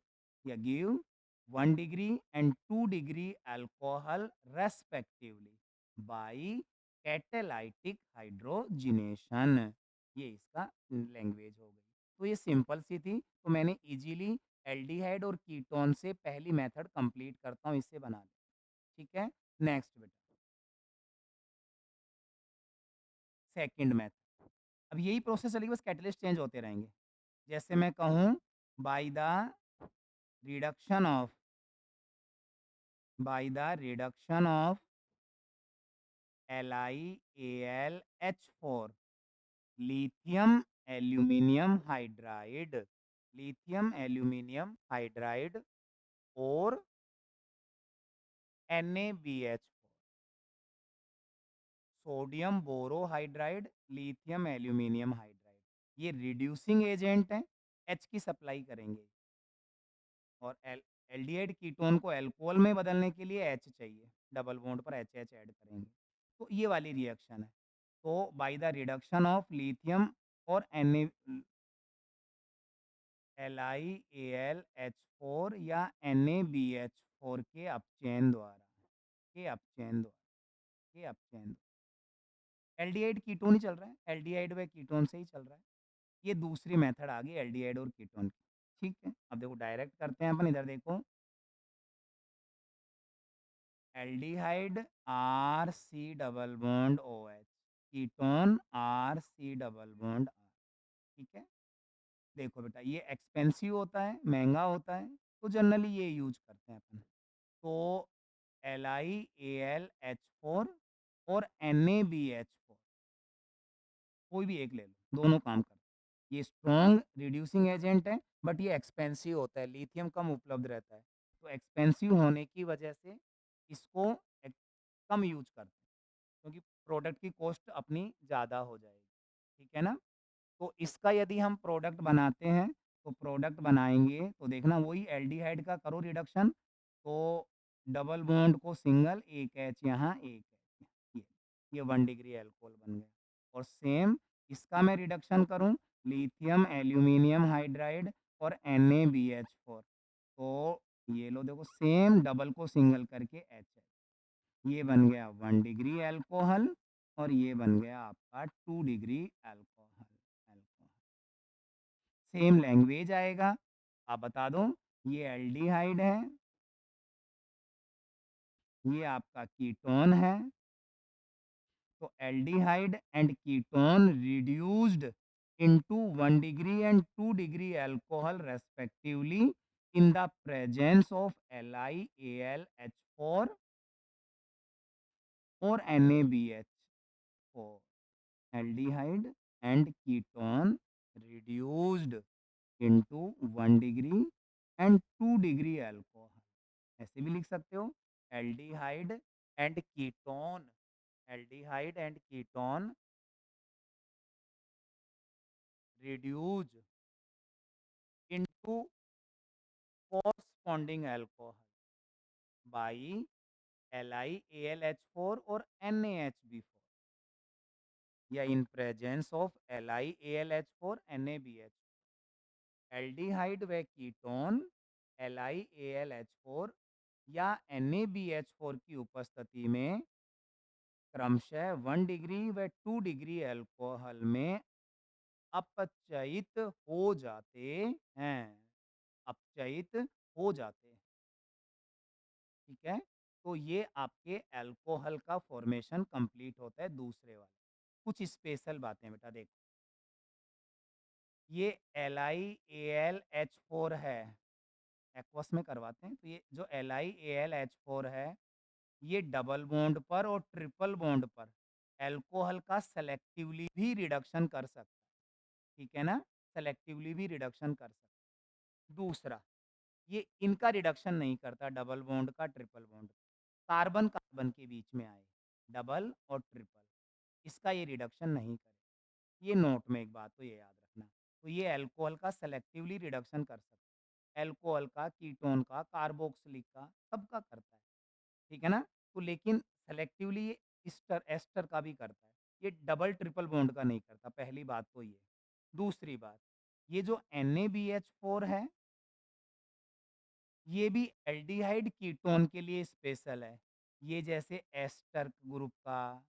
S1: 1 degree and 2 degree alcohol respectively by catalytic hydrogenation। ये इसका लैंग्वेज हो गई। तो ये सिंपल सी थी, तो मैंने इजीली एल्डिहाइड और कीटोन से पहली मेथड कंप्लीट करता हूँ, इससे बना दे। ठीक है, नेक्स्ट बेटा सेकंड मेथड। अब यही प्रोसेस चलेगी, बस कैटलिस्ट चेंज होते रहेंगे। जैसे मैं कहूँ by the reduction of LiAlH4 lithium aluminium hydride और NaBH4 sodium borohydride lithium aluminium hydride. ये रिड्यूसिंग एजेंट हैं, H की सप्लाई करेंगे और एल्डिहाइड कीटोन को अल्कोहल में बदलने के लिए H चाहिए, डबल बॉन्ड पर H H ऐड करेंगे। तो ये वाली रिएक्शन है। तो by the reduction of lithium और LiAlH4 या NaBH4 के अपचयन द्वारा के अपचयन द्वारा के अपचयन एल्डिहाइड कीटोन ही चल रहा है, एल्डिहाइड व कीटोन से ही चल रहा है। ये दूसरी मेथड आ गई एल्डिहाइड और कीटोन की। ठीक है, अब देखो डायरेक्ट करते हैं अपन, इधर देखो aldehyde RC double bond OH, ketone RC double bond R। ठीक है, देखो बेटा ये एक्सपेंसिव होता है, महंगा होता है, तो जनरली ये यूज करते हैं अपन। तो LiAlH4 और NaBH4 कोई भी एक ले लो, दोनों काम करते हैं। ये स्ट्रॉन्ग रिड्यूसिंग एजेंट है, बट ये एक्सपेंसिव होता है, लिथियम कम उपलब्ध रहता है। तो एक्सपेंसिव होने की वजह से इसको कम यूज करते हैं, क्योंकि प्रोडक्ट की कॉस्ट अपनी ज़्यादा हो जाएगी। ठीक है ना, तो इसका यदि हम प्रोडक्ट बनाते हैं, तो प्रोडक्ट बनाएंगे तो देखना वही एल्डिहाइड का करो रिडक्शन, तो डबल बॉन्ड को सिंगल, एक एच यहाँ, एक एच ये 1 डिग्री अल्कोहल बन गया। और सेम इसका मैं रिडक्शन करूं, लिथियम एल्यूमिनियम हाइड्राइड और NaBH4, तो ये लो देखो सेम डबल को सिंगल करके एच है, ये बन गया 1 डिग्री अल्कोहल और ये बन गया आपका 2 डिग्री अल्कोहल। सेम लैंग्वेज आएगा। आप बता दो, ये एल्डिहाइड है, ये आपका कीटोन है। तो aldehyde and ketone reduced into 1 degree and 2 degree alcohol respectively in the presence of LiAlH4 or NaBH4। aldehyde and ketone reduced into 1 degree and 2 degree alcohol। ऐसे भी लिख सकते हो, aldehyde and ketone, aldehyde and ketone reduced into corresponding alcohol by LiAlH4 और NaHB4 या in presence of LiAlH4 NaBH। Aldehyde व ketone LiAlH4 या NaBH4 की उपस्थिति में क्रमशः 1 डिग्री व 2 डिग्री अल्कोहल में अपचयित हो जाते हैं, अपचयित हो जाते हैं। ठीक है, तो ये आपके अल्कोहल का फॉर्मेशन कंप्लीट होता है दूसरे वाले। कुछ स्पेशल बातें बेटा देखो, ये LiAlH4 है, एक्वस में करवाते हैं, तो ये जो LiAlH4 है, ये डबल बॉन्ड पर और ट्रिपल बॉन्ड पर अल्कोहल का सेलेक्टिवली भी रिडक्शन कर सकता है। ठीक है ना, सेलेक्टिवली भी रिडक्शन कर सकता है। दूसरा, ये इनका रिडक्शन नहीं करता, डबल बॉन्ड का, ट्रिपल बॉन्ड, कार्बन कार्बन के बीच में आए डबल और ट्रिपल, इसका ये रिडक्शन नहीं करे। ये नोट में एक बात तो ये याद रखना। तो ये अल्कोहल का सेलेक्टिवली रिडक्शन कर सकता है, अल्कोहल का, कीटोन का, कार्बोक्सिलिक का, सबका करता है। ठीक है ना, तो लेकिन सेलेक्टिवली ये एस्टर एस्टर का भी करता है, ये डबल ट्रिपल बॉन्ड का नहीं करता। पहली बात तो ये। दूसरी बात, ये जो NaBH4 है, ये भी एल्डिहाइड कीटोन के लिए स्पेशल है। ये जैसे एस्टर ग्रुप का,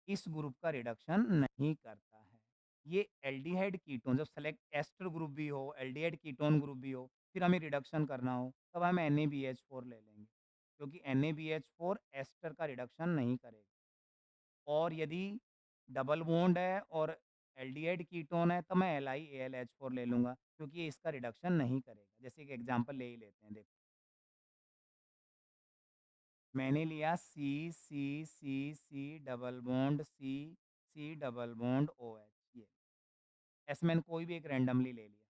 S1: इस ग्रुप का रिडक्शन नहीं करता है। ये एल्डिहाइड कीटोन जब सेलेक्ट एस्टर ग्रुप भी हो, एल्डिहाइड कीटोन ग्रुप भी हो, फिर हमें रिडक्शन करना हो, तब हम NaBH4 ले लेंगे। क्योंकि NaBH4 एस्टर का रिडक्शन नहीं करेगा। और यदि डबल बॉन्ड है और एल्डिहाइड कीटोन है, तो मैं LiAlH4 ले लूँगा, क्योंकि ये इसका रिडक्शन नहीं करेगा। जैसे एक एग्ज़ाम्पल ले ही लेते हैं, देखो। मैंने लिया C C C C double bond C C double bond OH, ये ऐसे मैंने कोई भी एक रैंडमली ले लिया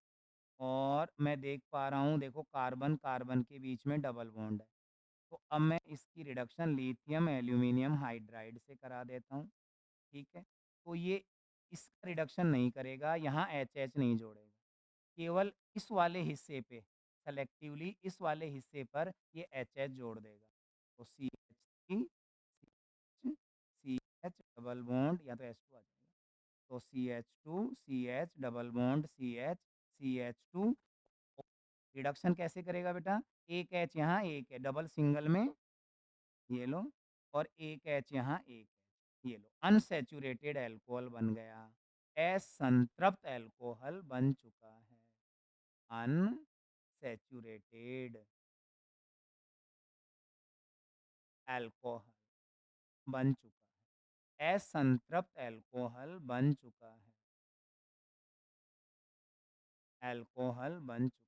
S1: और मैं देख पा रहा हूँ, देखो कार्बन कार्बन के बीच में डबल बॉन्ड है। तो अब मैं इसकी रिडक्शन लिथियम एल्यूमिनियम हाइड्राइड से करा देता हूँ, ठीक है। तो ये इसका रिडक्शन नहीं करेगा, यहाँ HH नहीं जोड़ेगा, केवल इस वाले हिस्से पे सेलेक्टिवली इस वाले हिस्से पर ये HH जोड़ देगा। तो CH डबल बॉन्ड, या तो H2 आ जाएगा, तो CH2 CH double bond CH2। Reduction कैसे करेगा बेटा? एक H यहाँ एक है, डबल सिंगल में ये लो, और एक H यहाँ एक है, ये लो, अनसैचुरेटेड अल्कोहल बन गया। असंतृप्त अल्कोहल बन चुका है। अनसैचुरेटेड अल्कोहल बन चुका है। असंतृप्त अल्कोहल बन चुका है। अल्कोहल बन चुका,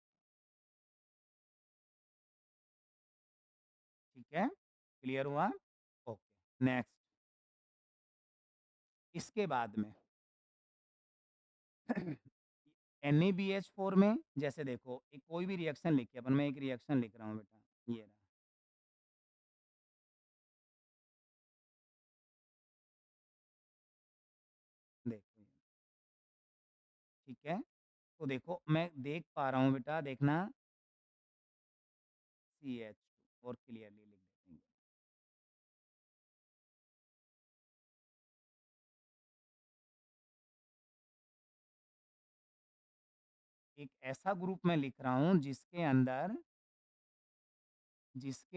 S1: ठीक है? क्लियर हुआ? Okay, next. इसके बाद में NaBH4 में जैसे देखो, एक कोई भी रिएक्शन लिखिए अपन, मैं एक रिएक्शन लिख रहा हूँ बेटा, ये रहा। देखो ये, ठीक है? तो देखो मैं देख पा रहा हूँ बेटा, देखना, CH2 और क्लियरली लिख देंगे। एक ऐसा ग्रुप मैं लिख रहा हूँ जिसके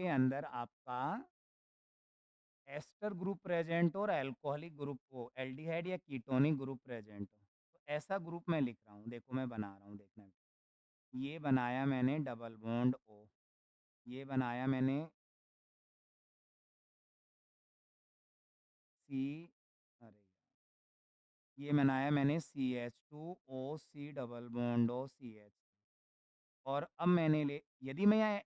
S1: अंदर आपका एस्टर ग्रुप प्रेजेंट हो और अल्कोहलिक ग्रुप हो, एल्डिहाइड या कीटोनिक ग्रुप प्रेजेंट हो। तो ऐसा ग्रुप मैं लिख रहा हूँ, देखो मैं बना रहा हूँ, देखना। ये बनाया मैंने डबल बॉन्ड O, ये बनाया मैंने सी, अरे ये बनाया मैंने CH2OC डबल बॉन्ड OCH। और अब मैंने ले, यदि मैं यहाँ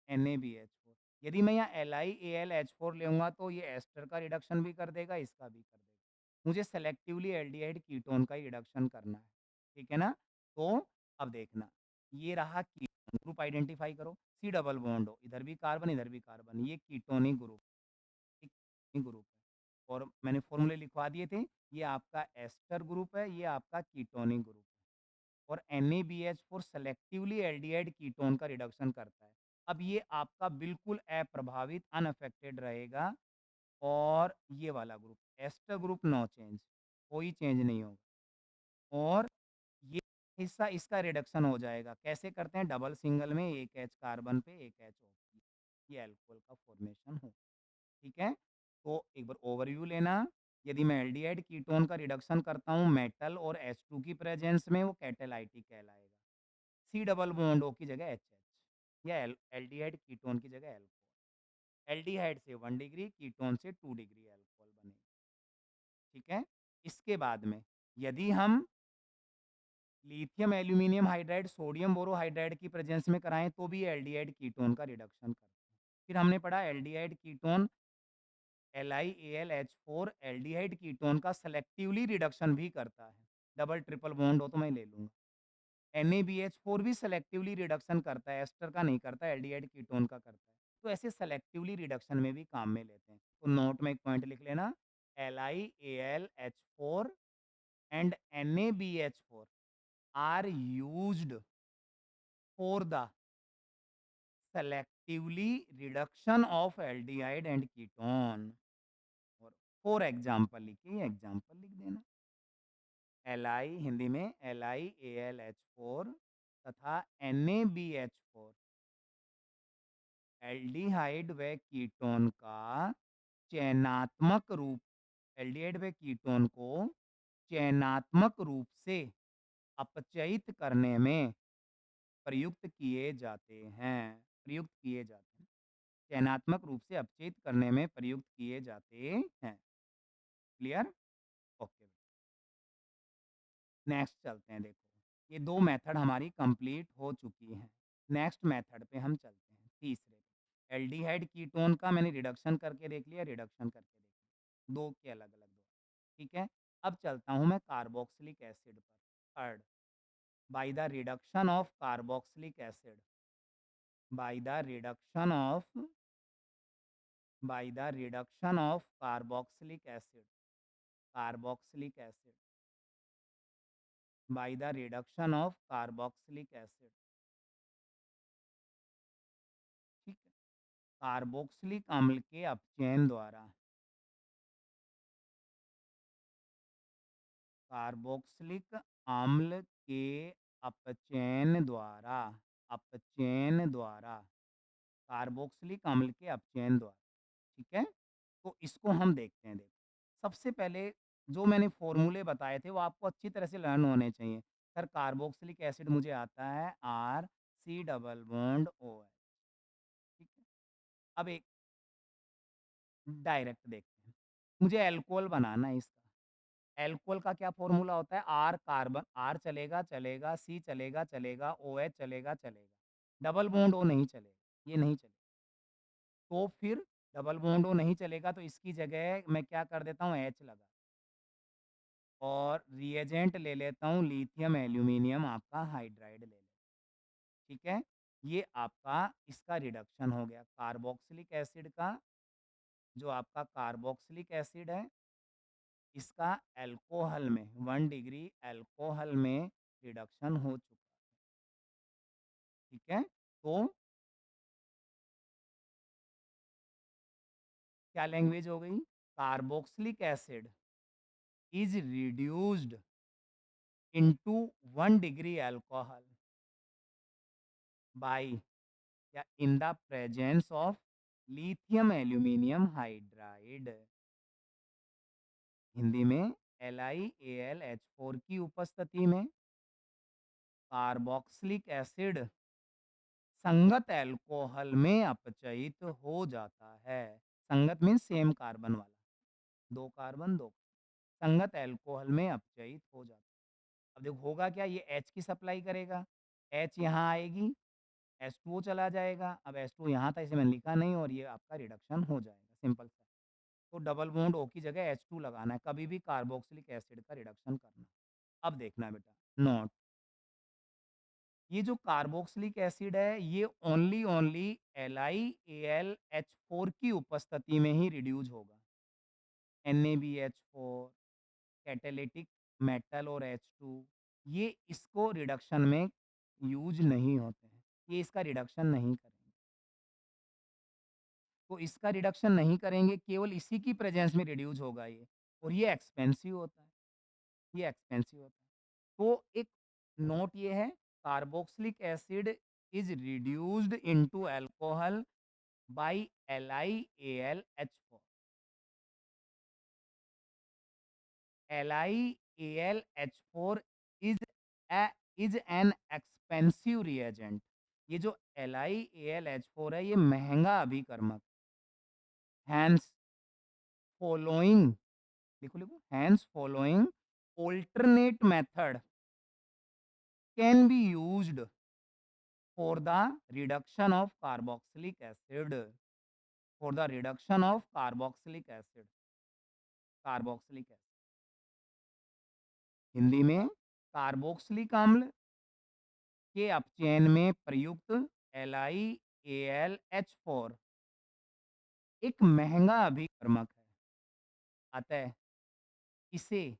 S1: NaBH4, यदि मैं यहाँ LiAlH4 लूँगा तो ये एस्टर का रिडक्शन भी कर देगा, इसका भी कर देगा। मुझे सेलेक्टिवली एल्डिहाइड कीटोन का रिडक्शन करना है, ठीक है ना? तो अब देखना, ये रहा कीटोन ग्रुप, आइडेंटिफाई करो, C डबल बॉन्ड हो, इधर भी कार्बन इधर भी कार्बन, ये कीटोनिक ग्रुप, एक ग्रुप है। और मैंने फॉर्मूले लिखवा दिए थे, ये आपका एस्टर ग्रुप है, ये आपका कीटोनिक ग्रुप है। और NaBH4 सेलेक्टिवली एल्डिहाइड कीटोन का रिडक्शन करता है। अब ये आपका बिल्कुल अप्रभावित अनअफेक्टेड रहेगा। और ये वाला group ester group no change, कोई चेंज नहीं होगा। और ये हिस्सा इसका रिडक्शन हो जाएगा। कैसे करते हैं? डबल सिंगल में एक H कार्बन पे एक H O, ये अल्कोहल का फॉर्मेशन हो, ठीक है? तो एक बार ओवरव्यू लेना, यदि मैं एल्डिहाइड कीटोन का रिडक्शन करता हूँ मेटल और H2 की प्रेजेंस में, वो कैटेलाइटिक कहलाएगा। C डबल बॉन्ड O की जगह HH, या एल्डिहाइड कीटोन की जगह अल्कोहल। एल्डिहाइड से 1 डिग्री, कीटोन से 2 डिग्री अल्कोहल बनेगा, ठीक है? इसके बाद में यदि हम lithium aluminium hydride sodium borohydride की प्रेजेंस में कराएं, तो भी एल्डिहाइड कीटोन का रिडक्शन करते हैं। फिर हमने पढ़ा aldehyde ketone LiAlH4 aldehyde ketone का सेलेक्टिवली रिडक्शन भी करता है। डबल ट्रिपल बॉन्ड हो तो मैं ले लूँगा। NaBH4 भी सेलेक्टिवली रिडक्शन करता है, एस्टर का नहीं करता, एल्डिहाइड कीटोन का करता है। तो ऐसे सेलेक्टिवली रिडक्शन में भी काम में लेते हैं। तो नोट में एक पॉइंट लिख लेना, LiAlH4 and NaBH4 are used for the selectively reduction of aldehyde and ketone। और फॉर एग्जाम्पल लिखिए, एग्जाम्पल लिख देना। Li हिंदी में LiAlH4 तथा NaBH4 एल्डिहाइड व कीटोन का चयनात्मक रूप एल्डिहाइड व कीटोन को चयनात्मक रूप से अपचयित करने में प्रयुक्त किए जाते हैं चयनात्मक रूप से अपचयित करने में प्रयुक्त किए जाते हैं। क्लियर? ओके। नेक्स्ट चलते हैं। देखो ये दो मेथड हमारी कंप्लीट हो चुकी हैं। नेक्स्ट मेथड पे हम चलते हैं, तीसरे पे। एल्डिहाइड कीटोन का मैंने रिडक्शन करके देख लिया, दो के अलग अलग दो। ठीक है, अब चलता हूँ मैं कार्बोक्सिलिक एसिड पर। Third, by the reduction of carboxylic acid by the reduction of carboxylic acid by the reduction of carboxylic acid। ठीक है, कार्बोक्सिलिक अम्ल के अपचयन द्वारा कार्बोक्सिलिक अम्ल के अपचयन द्वारा कार्बोक्सिलिक अम्ल के अपचयन द्वारा। ठीक है, तो इसको हम देखते हैं। देखो सबसे पहले जो मैंने फॉर्मूले बताए थे वो आपको अच्छी तरह से लर्न होने चाहिए। सर कार्बोक्सिलिक एसिड मुझे आता है RC डबल बॉन्ड OH। ठीक है, अब एक डायरेक्ट देखते हैं। मुझे एल्कोहल बनाना है इसका। एल्कोहल का क्या फॉर्मूला होता है? आर कार्बन, आर चलेगा चलेगा, सी चलेगा चलेगा, OH चलेगा चलेगा, डबल बॉन्ड ओ नहीं चलेगा, ये नहीं चलेगा। तो फिर डबल बॉन्ड ओ नहीं चलेगा तो इसकी जगह मैं क्या कर देता हूँ, H लगा और रिएजेंट ले लेता हूँ लिथियम एल्यूमिनियम आपका हाइड्राइड ले लेता हूँ। ठीक है, ये आपका इसका रिडक्शन हो गया कार्बोक्सिलिक एसिड का। जो आपका कार्बोक्सिलिक एसिड है इसका अल्कोहल में 1 डिग्री अल्कोहल में रिडक्शन हो चुका है। ठीक है, तो क्या लैंग्वेज हो गई? Carboxylic acid is reduced into 1 degree alcohol by या in the presence of lithium aluminium hydride. Hindi में LiAlH4 की उपस्थिति में कार्बोक्सिलिक एसिड संगत अल्कोहल में अपचयित हो जाता है। संगत मीन्स सेम कार्बन वाला, दो कार्बन दो, संगत अल्कोहल में अपचयित हो जाता है। अब देखो होगा क्या, ये H की सप्लाई करेगा, H यहाँ आएगी, H2O चला जाएगा। अब H2 यहाँ था इसे मैंने लिखा नहीं और ये आपका रिडक्शन हो जाएगा, सिंपल सा। तो डबल बॉन्ड O की जगह H2 लगाना है कभी भी कार्बोक्सिलिक एसिड का रिडक्शन करना। अब देखना बेटा, नोट, ये जो कार्बोक्सिलिक एसिड है ये ओनली LiAlH4 की उपस्थिति में ही रिड्यूस होगा। NaBH4 कैटालिटिक मेटल और H2 ये इसको रिडक्शन में यूज नहीं होते हैं, ये इसका रिडक्शन नहीं करेंगे। तो इसका रिडक्शन नहीं करेंगे, केवल इसी की प्रेजेंस में रिड्यूस होगा ये, और ये एक्सपेंसिव होता है, ये एक्सपेंसिव होता है। तो एक नोट ये है, carboxylic acid is reduced into alcohol by LiAlH4। LiAlH4 is a is an expensive reagent। ये जो LiAlH4 है ये महंगा अभिकर्मक। हैंस फॉलोइंग, लिखो लिखो, hence following alternate method can be used for the reduction of carboxylic acid, for the reduction of carboxylic acid। Hindi में carboxylic अम्ल के अपचयन में प्रयुक्त LiAlH4 एक महंगा अभिकर्मक है, अतः इसे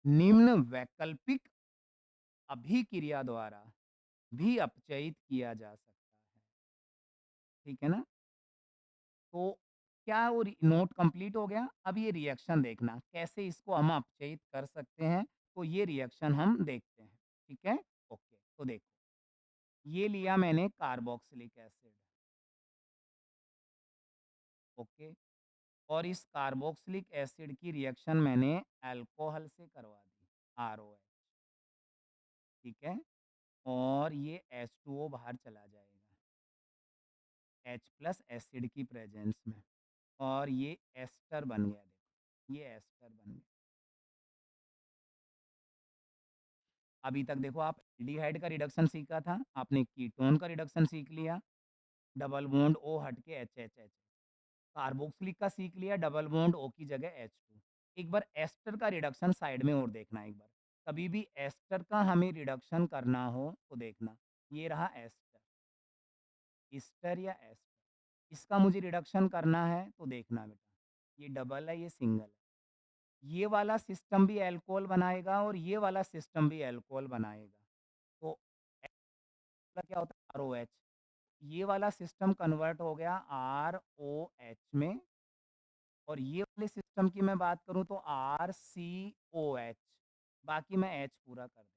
S1: निम्न वैकल्पिक अभिक्रिया द्वारा भी अपचयित किया जा सकता है। ठीक है ना? तो क्या वो नोट कंप्लीट हो गया? अब ये रिएक्शन देखना कैसे इसको हम अपचयित कर सकते हैं तो ये रिएक्शन हम देखते हैं, ठीक है? ओके, तो देखो, ये लिया मैंने कार्बोक्सिलिक एसिड, ओके? और इस कार्बोक्सिलिक एसिड की रिएक्शन मैंने अल्कोहल से करवा दी, आरओएच, ठीक है? और ये H2O बाहर चला जाएगा, H+ एसिड की प्रेज़ेंस में, और ये एस्टर बन गया देखो, ये एस्टर बन गया। अभी तक देखो आप एल्डिहाइड का रिडक्शन सीखा था, आपने कीटोन का रिडक्शन सीख लिया, डबल बॉन्ड O हट के HHH। कार्बोक्सिलिक का सीख लिया, डबल बॉन्ड O की जगह H2। एक बार एस्टर का रिडक्शन साइड में और देखना एक बार। कभी भी एस्टर का हमें रिडक्शन करना हो तो देखना, ये रहा एस्टर, ईस्टर या एस्टर। इसका मुझे रिडक्शन करना है तो देखना बेटा, ये डबल है, ये सिंगल है। ये वाला सिस्टम भी अल्कोहल बनाएगा और ये वाला सिस्टम भी अल्कोहल बनाएगा। तो का क्या होता है आरओएच, ये वाला सिस्टम कन्वर्ट हो गया आरओएच में, और ये वाले सिस्टम की मैं बात करूँ तो आरसीओएच, बाकी मैं एच पूरा कर दूँ।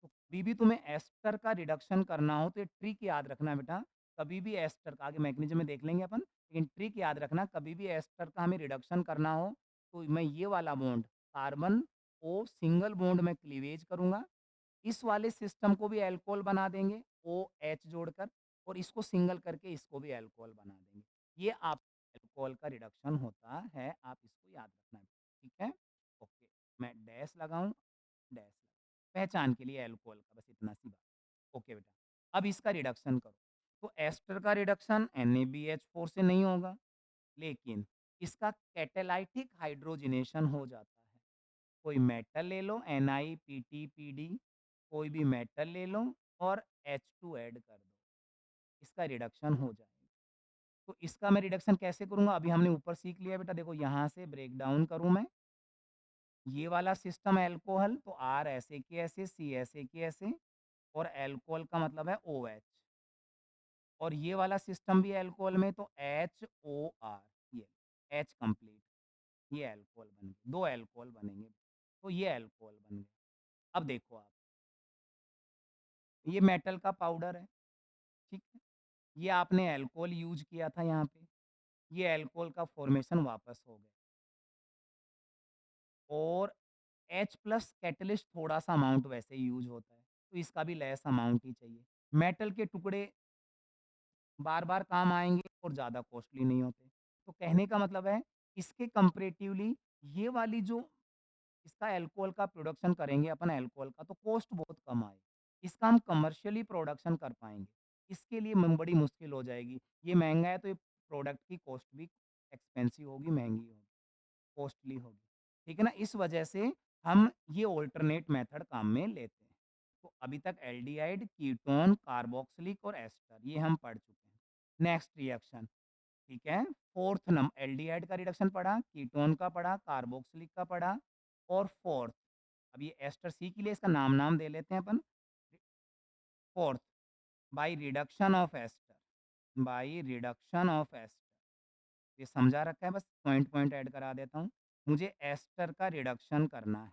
S1: तो कभी भी तुम्हें एस्टर का रिडक्शन करना हो तो ये ट्रिक याद रखना बेटा, कभी भी एस्टर का आगे मैकेनिज्म में देख लेंगे अपन, लेकिन ट्रिक याद रखना, कभी भी एस्टर का हमें रिडक्शन करना हो तो मैं ये वाला bond carbon O single bond में क्लीवेज करूंगा, इस वाले सिस्टम को भी अल्कोहल बना देंगे ओ एच जोड़कर, और इसको सिंगल करके इसको भी अल्कोहल बना देंगे। ये आप अल्कोहल का रिडक्शन होता है, आप इसको याद रखना, ठीक है? ओके, मैं डैश लगाऊं, डैश पहचान के लिए अल्कोहल का, बस इतना सी बात। ओके बेटा, अब इसका रिडक्शन करो। तो एस्टर का रिडक्शन NaBH4 से नहीं होगा, लेकिन इसका कैटालाइटिक हाइड्रोजनेशन हो जाता है। कोई मेटल ले लो NiPtPd, कोई भी मेटल ले लो और H2 ऐड कर दो, इसका रिडक्शन हो जाएगा। तो इसका मैं रिडक्शन कैसे करूँगा, अभी हमने ऊपर सीख लिया बेटा, देखो यहाँ से ब्रेक डाउन करूँ मैं, ये वाला सिस्टम अल्कोहल तो R ऐसे के ऐसे, C ऐसे के ऐसे, और अल्कोहल का मतलब है OH, और ये वाला सिस्टम भी अल्कोहल में तो HOR, ये H कंप्लीट, ये अल्कोहल बन गए, 2 अल्कोहल बनेंगे, तो ये अल्कोहल बन गए। अब देखो आप, ये मेटल का पाउडर है, ठीक है? ये आपने अल्कोहल यूज़ किया था यहाँ पे, ये अल्कोहल का फॉर्मेशन वापस हो गया, और H+ कैटलिस्ट थोड़ा-सा अमाउंट वैसे ही यूज़ होता है, तो इसका भी लेस अमाउंट ही चाहिए। मेटल के टुकड़े बार-बार काम आएँगे और ज़्यादा कॉस्टली नहीं होते। तो कहने का मतलब है, इसके कंपैरेटिवली ये वाली जो इसका अल्कोहल का प्रोडक्शन करेंगे अपन अल्कोहल का, तो कॉस्ट बहुत कम आएगी। इसका हम कमर्शियली प्रोडक्शन कर पाएँगे। इसके लिए बड़ी मुश्किल हो जाएगी। ये महँगा है तो ये प्रोडक्ट की कॉस्ट भी एक्सपेंसिव होगी, महँगी होगी, कॉस्टली होगी। ठीक है ना? इस वजह से हम ये अल्टरनेट मेथड काम में लेते हैं। तो अभी तक एल्डिहाइड, कीटोन, कार्बोक्सिलिक और एस्टर ये हम पढ़ चुके हैं। नेक्स्ट रिएक्शन, ठीक है? 4th एल्डिहाइड का रिडक्शन पढ़ा, कीटोन का पढ़ा, कार्बोक्सिलिक का पढ़ा, और 4th, अब ये एस्टर सी के लिए इसका नाम दे लेते हैं अपन। 4th, by reduction of ester, by reduction of ester. ये समझा रखा है, बस पॉइंट ऐड करा देता हूँ। मुझे एस्टर का रिडक्शन करना है,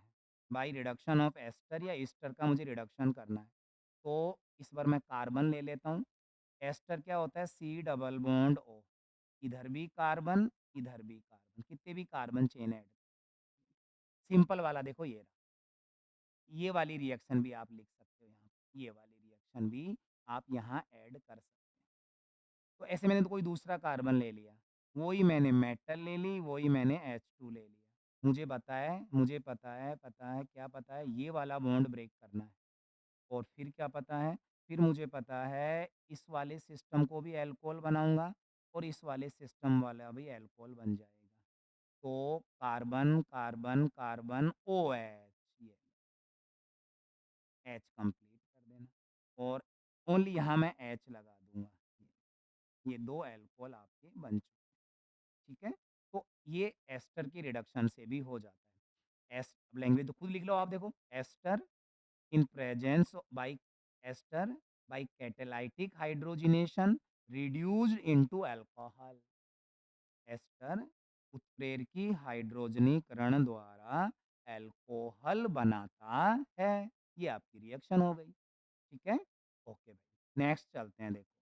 S1: बाय रिडक्शन ऑफ एस्टर या ईस्टर का मुझे रिडक्शन करना है। तो इस बार मैं कार्बन ले लेता हूँ। एस्टर क्या होता है, C डबल बॉन्ड O, इधर भी कार्बन, इधर भी कार्बन, कितने भी कार्बन चेन ऐड, सिंपल वाला देखो ये रहा। ये वाली रिएक्शन भी आप लिख सकते हो यहाँ, ये वाली रिएक्शन भी आप यहाँ ऐड कर सकते हैं। तो ऐसे मैंने तो कोई दूसरा कार्बन ले लिया, वही मैंने मेटल ले ली, वही मैंने H2 ले लिया। मुझे पता है, क्या पता है, ये वाला बॉन्ड ब्रेक करना है, और फिर क्या पता है, फिर मुझे पता है इस वाले सिस्टम को भी अल्कोहल बनाऊँगा और इस वाले सिस्टम वाला भी अल्कोहल बन जाएगा। तो कार्बन, कार्बन, कार्बन OH, ये H कंप्लीट कर देना, और ओनली यहाँ मैं H लगा दूँगा। ये 2 अल्कोहल आपके बन चुके हैं, ठीक है? तो ये एस्टर की रिडक्शन से भी हो जाता है। एस लैंग्वेज तो खुद लिख लो आप देखो, ester in presence by ester by catalytic hydrogenation reduced into alcohol. Ester उत्प्रेरकी हाइड्रोजनीकरण द्वारा अल्कोहल बनाता है। ये आपकी रिएक्शन हो गई, ठीक है? ओके भाई, नेक्स्ट चलते हैं देखो।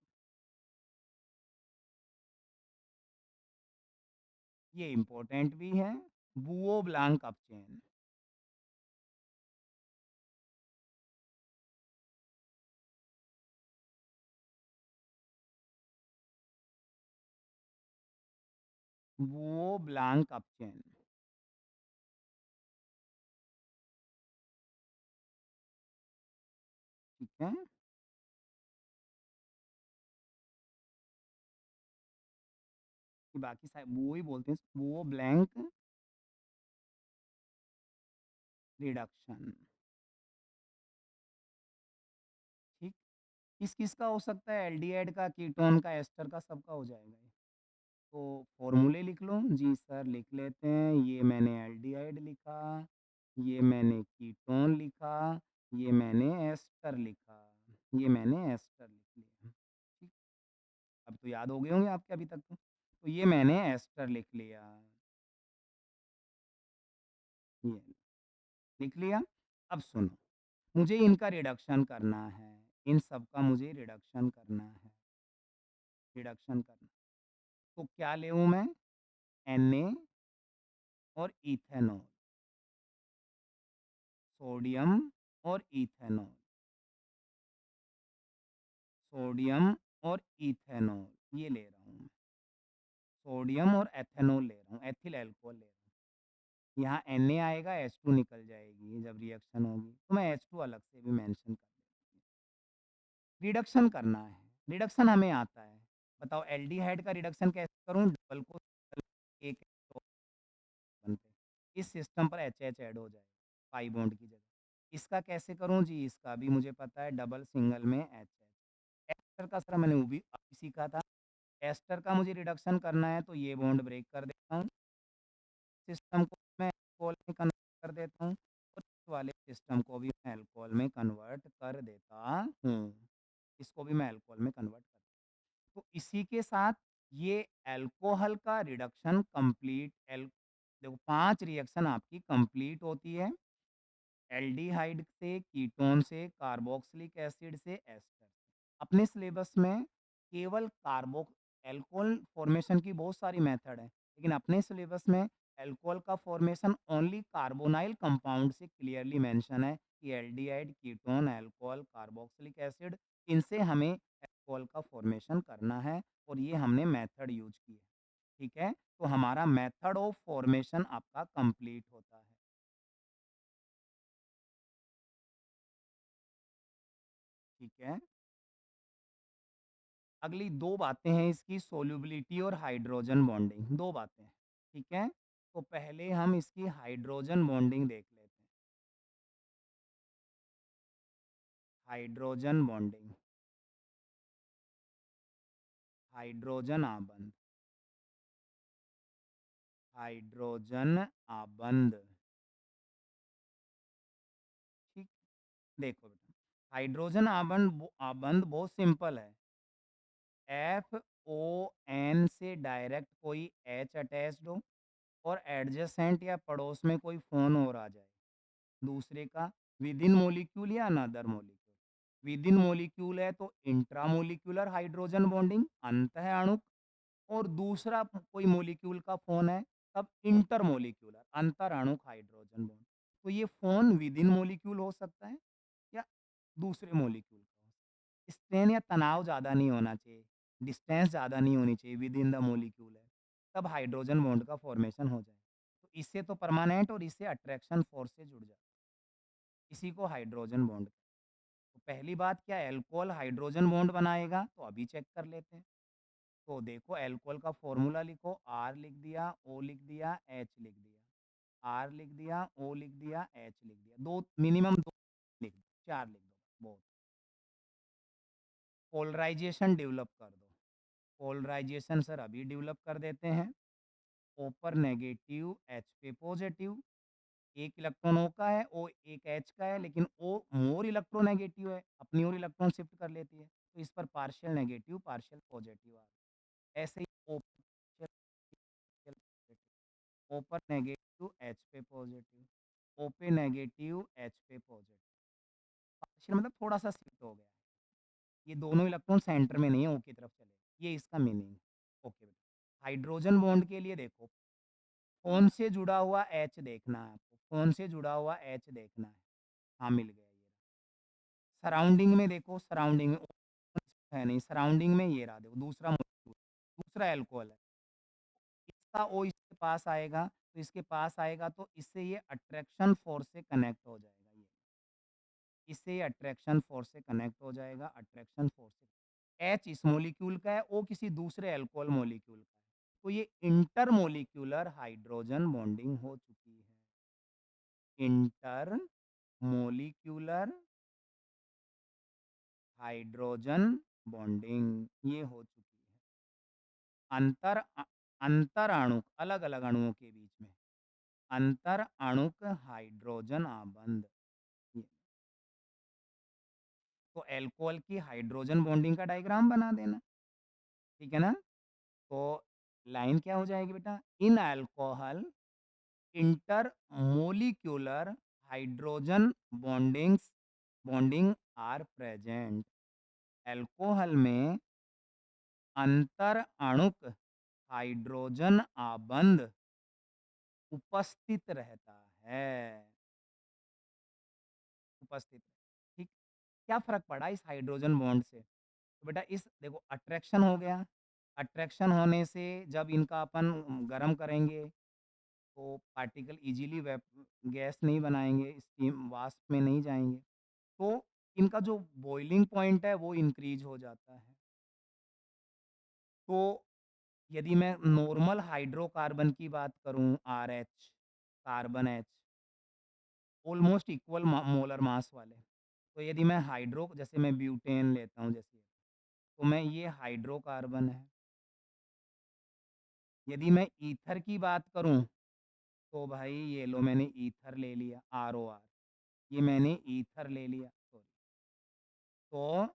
S1: ये इम्पोर्टेंट भी है, बुओ ब्लांक अपचेन। बुओ ब्लांक अपचेन। ठीक है? कि बाकी सारे बुओ ही बोलते हैं, बुओ ब्लैंक रिडक्शन। ठीक। किस-किस का हो सकता है? एल्डिहाइड का, कीटोन का, एस्टर का, सबका हो जाएगा ये। तो फ़ॉर्मूले लिख लो। जी सर, लिख लेते हैं। ये मैंने एल्डिहाइड लिखा, ये मैंने कीटोन लिखा, ये मैंने एस्टर लिखा, ये मैंने एस्टर लिख लिया। ठीक, अब तो याद हो गए होंगे आपके अभी तक तो। तो ये मैंने एस्टर लिख लिया, ये लिख लिया। अब सुनो, मुझे इनका रिडक्शन करना है, इन सब का मुझे रिडक्शन करना है, रिडक्शन करना। तो क्या लेऊँ मैं? Na और इथेनॉल, सोडियम और इथेनॉल, सोडियम और इथेनॉल ये ले रहा हूँ मैं। सोडियम और एथेनॉल ले रहा हूँ, एथिल अल्कोहल ले रहा हूँ। यहाँ Na आएगा, H2 निकल जाएगी जब रिएक्शन होगी, तो मैं H2 अलग से भी मेंशन कर देता हूँ। रिडक्शन करना है, रिडक्शन हमें आता है। बताओ एल्डिहाइड का रिडक्शन कैसे करूँ? डबल को एक बनते, इस सिस्टम पर HH ऐड हो जाएगा पाई बॉन्ड की जगह। इसका कैसे करूँ? जी इसका भी मुझे पता है, डबल सिंगल में HH। एस्टर का सर मैंने वो भी अभी सीखा था। एस्टर का मुझे रिडक्शन करना है तो ये बॉन्ड ब्रेक कर देता हूँ, सिस्टम को मैं अल्कोहल में कन्वर्ट कर देता हूँ और इस वाले सिस्टम को भी मैं अल्कोहल में कन्वर्ट कर देता हूँ। इसको भी मैं अल्कोहल में कन्वर्ट कर, तो इसी के साथ ये अल्कोहल का रिडक्शन कंप्लीट। एल देखो 5 रिएक्शन आपकी कंप्लीट होती है। एल्डिहाइड से, कीटोन से, कार्बोक्सिलिक एसिड से, एस्टर से। अपने सिलेबस में केवल कार्बो अल्कोहल फॉर्मेशन की बहुत सारी मेथड है, लेकिन अपने सिलेबस में अल्कोहल का फॉर्मेशन ओनली कार्बोनाइल कंपाउंड से क्लियरली मेंशन है कि aldehyde, ketone, alcohol, carboxylic acid, इनसे हमें अल्कोहल का फॉर्मेशन करना है और ये हमने मेथड यूज की है। ठीक है? तो हमारा मेथड ऑफ फॉर्मेशन आपका कंप्लीट होता है। ठीक है? अगली 2 बातें हैं इसकी, सोल्युबिलिटी और हाइड्रोजन बॉन्डिंग, 2 बातें हैं, ठीक है? तो पहले हम इसकी हाइड्रोजन बॉन्डिंग देख लेते हैं। हाइड्रोजन बॉन्डिंग, हाइड्रोजन आबंध, हाइड्रोजन आबंध, ठीक? देखो बेटा, हाइड्रोजन आबंध बहुत सिंपल है। FON से डायरेक्ट कोई H अटैच्ड हो और एडजेसेंट या पड़ोस में कोई फ़ोन और आ जाए। दूसरे का विद इन मॉलिक्यूल या another molecule. With in molecule है तो इंट्रामोलिक्यूलर हाइड्रोजन बॉन्डिंग, अंतः अणुक। और दूसरा कोई मॉलिक्यूल का फ़ोन है तब इंटरमॉलिक्यूलर, अंतर अणुक हाइड्रोजन बॉन्ड। तो ये फ़ोन विद इन मॉलिक्यूल हो सकता है या दूसरे मॉलिक्यूल का हो सकता है। स्ट्रेन या तनाव ज़्यादा नहीं होना चाहिए, डिस्टेंस ज़्यादा नहीं होनी चाहिए, विद इन द मॉलिक्यूल है, तब हाइड्रोजन बॉन्ड का फॉर्मेशन हो जाए। तो इससे तो परमानेंट और इससे अट्रैक्शन फोर्स से जुड़ जाए, इसी को हाइड्रोजन बॉन्ड। तो पहली बात, क्या अल्कोहल हाइड्रोजन बॉन्ड बनाएगा? तो अभी चेक कर लेते हैं। तो देखो अल्कोहल का फॉर्मूला लिखो, आर लिख दिया, ओ लिख दिया, एच लिख दिया, आर लिख दिया, ओ लिख दिया, एच लिख दिया, दो मिनिमम, दो लिख दो, चार लिख दो बहुत। पोलराइजेशन डेवलप कर दो। पोलराइजेशन सर अभी डेवलप कर देते हैं। ओ पर नेगेटिव, एच पे पॉजिटिव। एक इलेक्ट्रॉन ओ का है, ओ एक एच का है, लेकिन ओ मोर इलेक्ट्रोनेगेटिव है, अपनी ओर इलेक्ट्रॉन शिफ्ट कर लेती है, तो इस पर पार्शियल नेगेटिव, पार्शियल पॉजिटिव आ गया। ऐसे ही ओ पर नेगेटिव, एच पे पॉजिटिव। O पे नेगेटिव, H पे पॉजिटिव। पार्शियल मतलब थोड़ा-सा शिफ्ट हो गया है। ये दोनों इलेक्ट्रॉन सेंटर में नहीं है, O की तरफ चले गए। ये इसका मीनिंग है। ओके बेटा। हाइड्रोजन बॉन्ड के लिए देखो, फ़ोन से जुड़ा हुआ H देखना है आपको, फ़ोन से जुड़ा हुआ H देखना है। हाँ, मिल गया ये। सराउंडिंग में देखो, सराउंडिंग में है नहीं, सराउंडिंग में ये रहा देखो, दूसरा मॉलिक्यूल, दूसरा अल्कोहल है। इसका O इसके पास आएगा, तो इसके पास आएगा तो इससे ये अट्रैक्शन फ़ोर्स से कनेक्ट हो जाएगा ये। इससे अट्रैक्शन फ़ोर्स से कनेक्ट हो जाएगा, अट्रैक्शन फ़ोर्स से। H इस मॉलिक्यूल का है, O किसी दूसरे अल्कोहल मॉलिक्यूल का है। तो ये इंटरमॉलिक्यूलर हाइड्रोजन बॉन्डिंग हो चुकी है। इंटरमॉलिक्यूलर हाइड्रोजन बॉन्डिंग ये हो चुकी है। अंतर अणुक, अलग-अलग अणुओं के बीच में अंतर अणुक हाइड्रोजन आबंध। ये तो अल्कोहल की हाइड्रोजन बॉन्डिंग का डायग्राम बना देना, ठीक है ना? तो लाइन क्या हो जाएगी बेटा? In alcohol intermolecular hydrogen bonding are present. Alcohol में अंतर अणुक हाइड्रोजन आबंध उपस्थित रहता है। उपस्थित है, ठीक। क्या फ़र्क पड़ा इस हाइड्रोजन बॉन्ड से? तो बेटा इस देखो अट्रैक्शन हो गया, अट्रैक्शन होने से जब इनका अपन गरम करेंगे तो पार्टिकल ईज़िली गैस नहीं बनाएँगे, स्टीम वाष्प में नहीं जाएँगे। तो इनका जो बॉइलिंग पॉइंट है वो इंक्रीज़ हो जाता है। तो यदि मैं नॉर्मल हाइड्रोकार्बन की बात करूँ RH, carbon H almost equal molar mass वाले। तो यदि मैं हाइड्रो जैसे मैं ब्यूटेन लेता हूँ जैसे, तो मैं ये हाइड्रोकार्बन है। यदि मैं ईथर की बात करूँ, तो भाई ये लो मैंने ईथर ले लिया, ROR, ये मैंने ईथर ले लिया, सॉरी। तो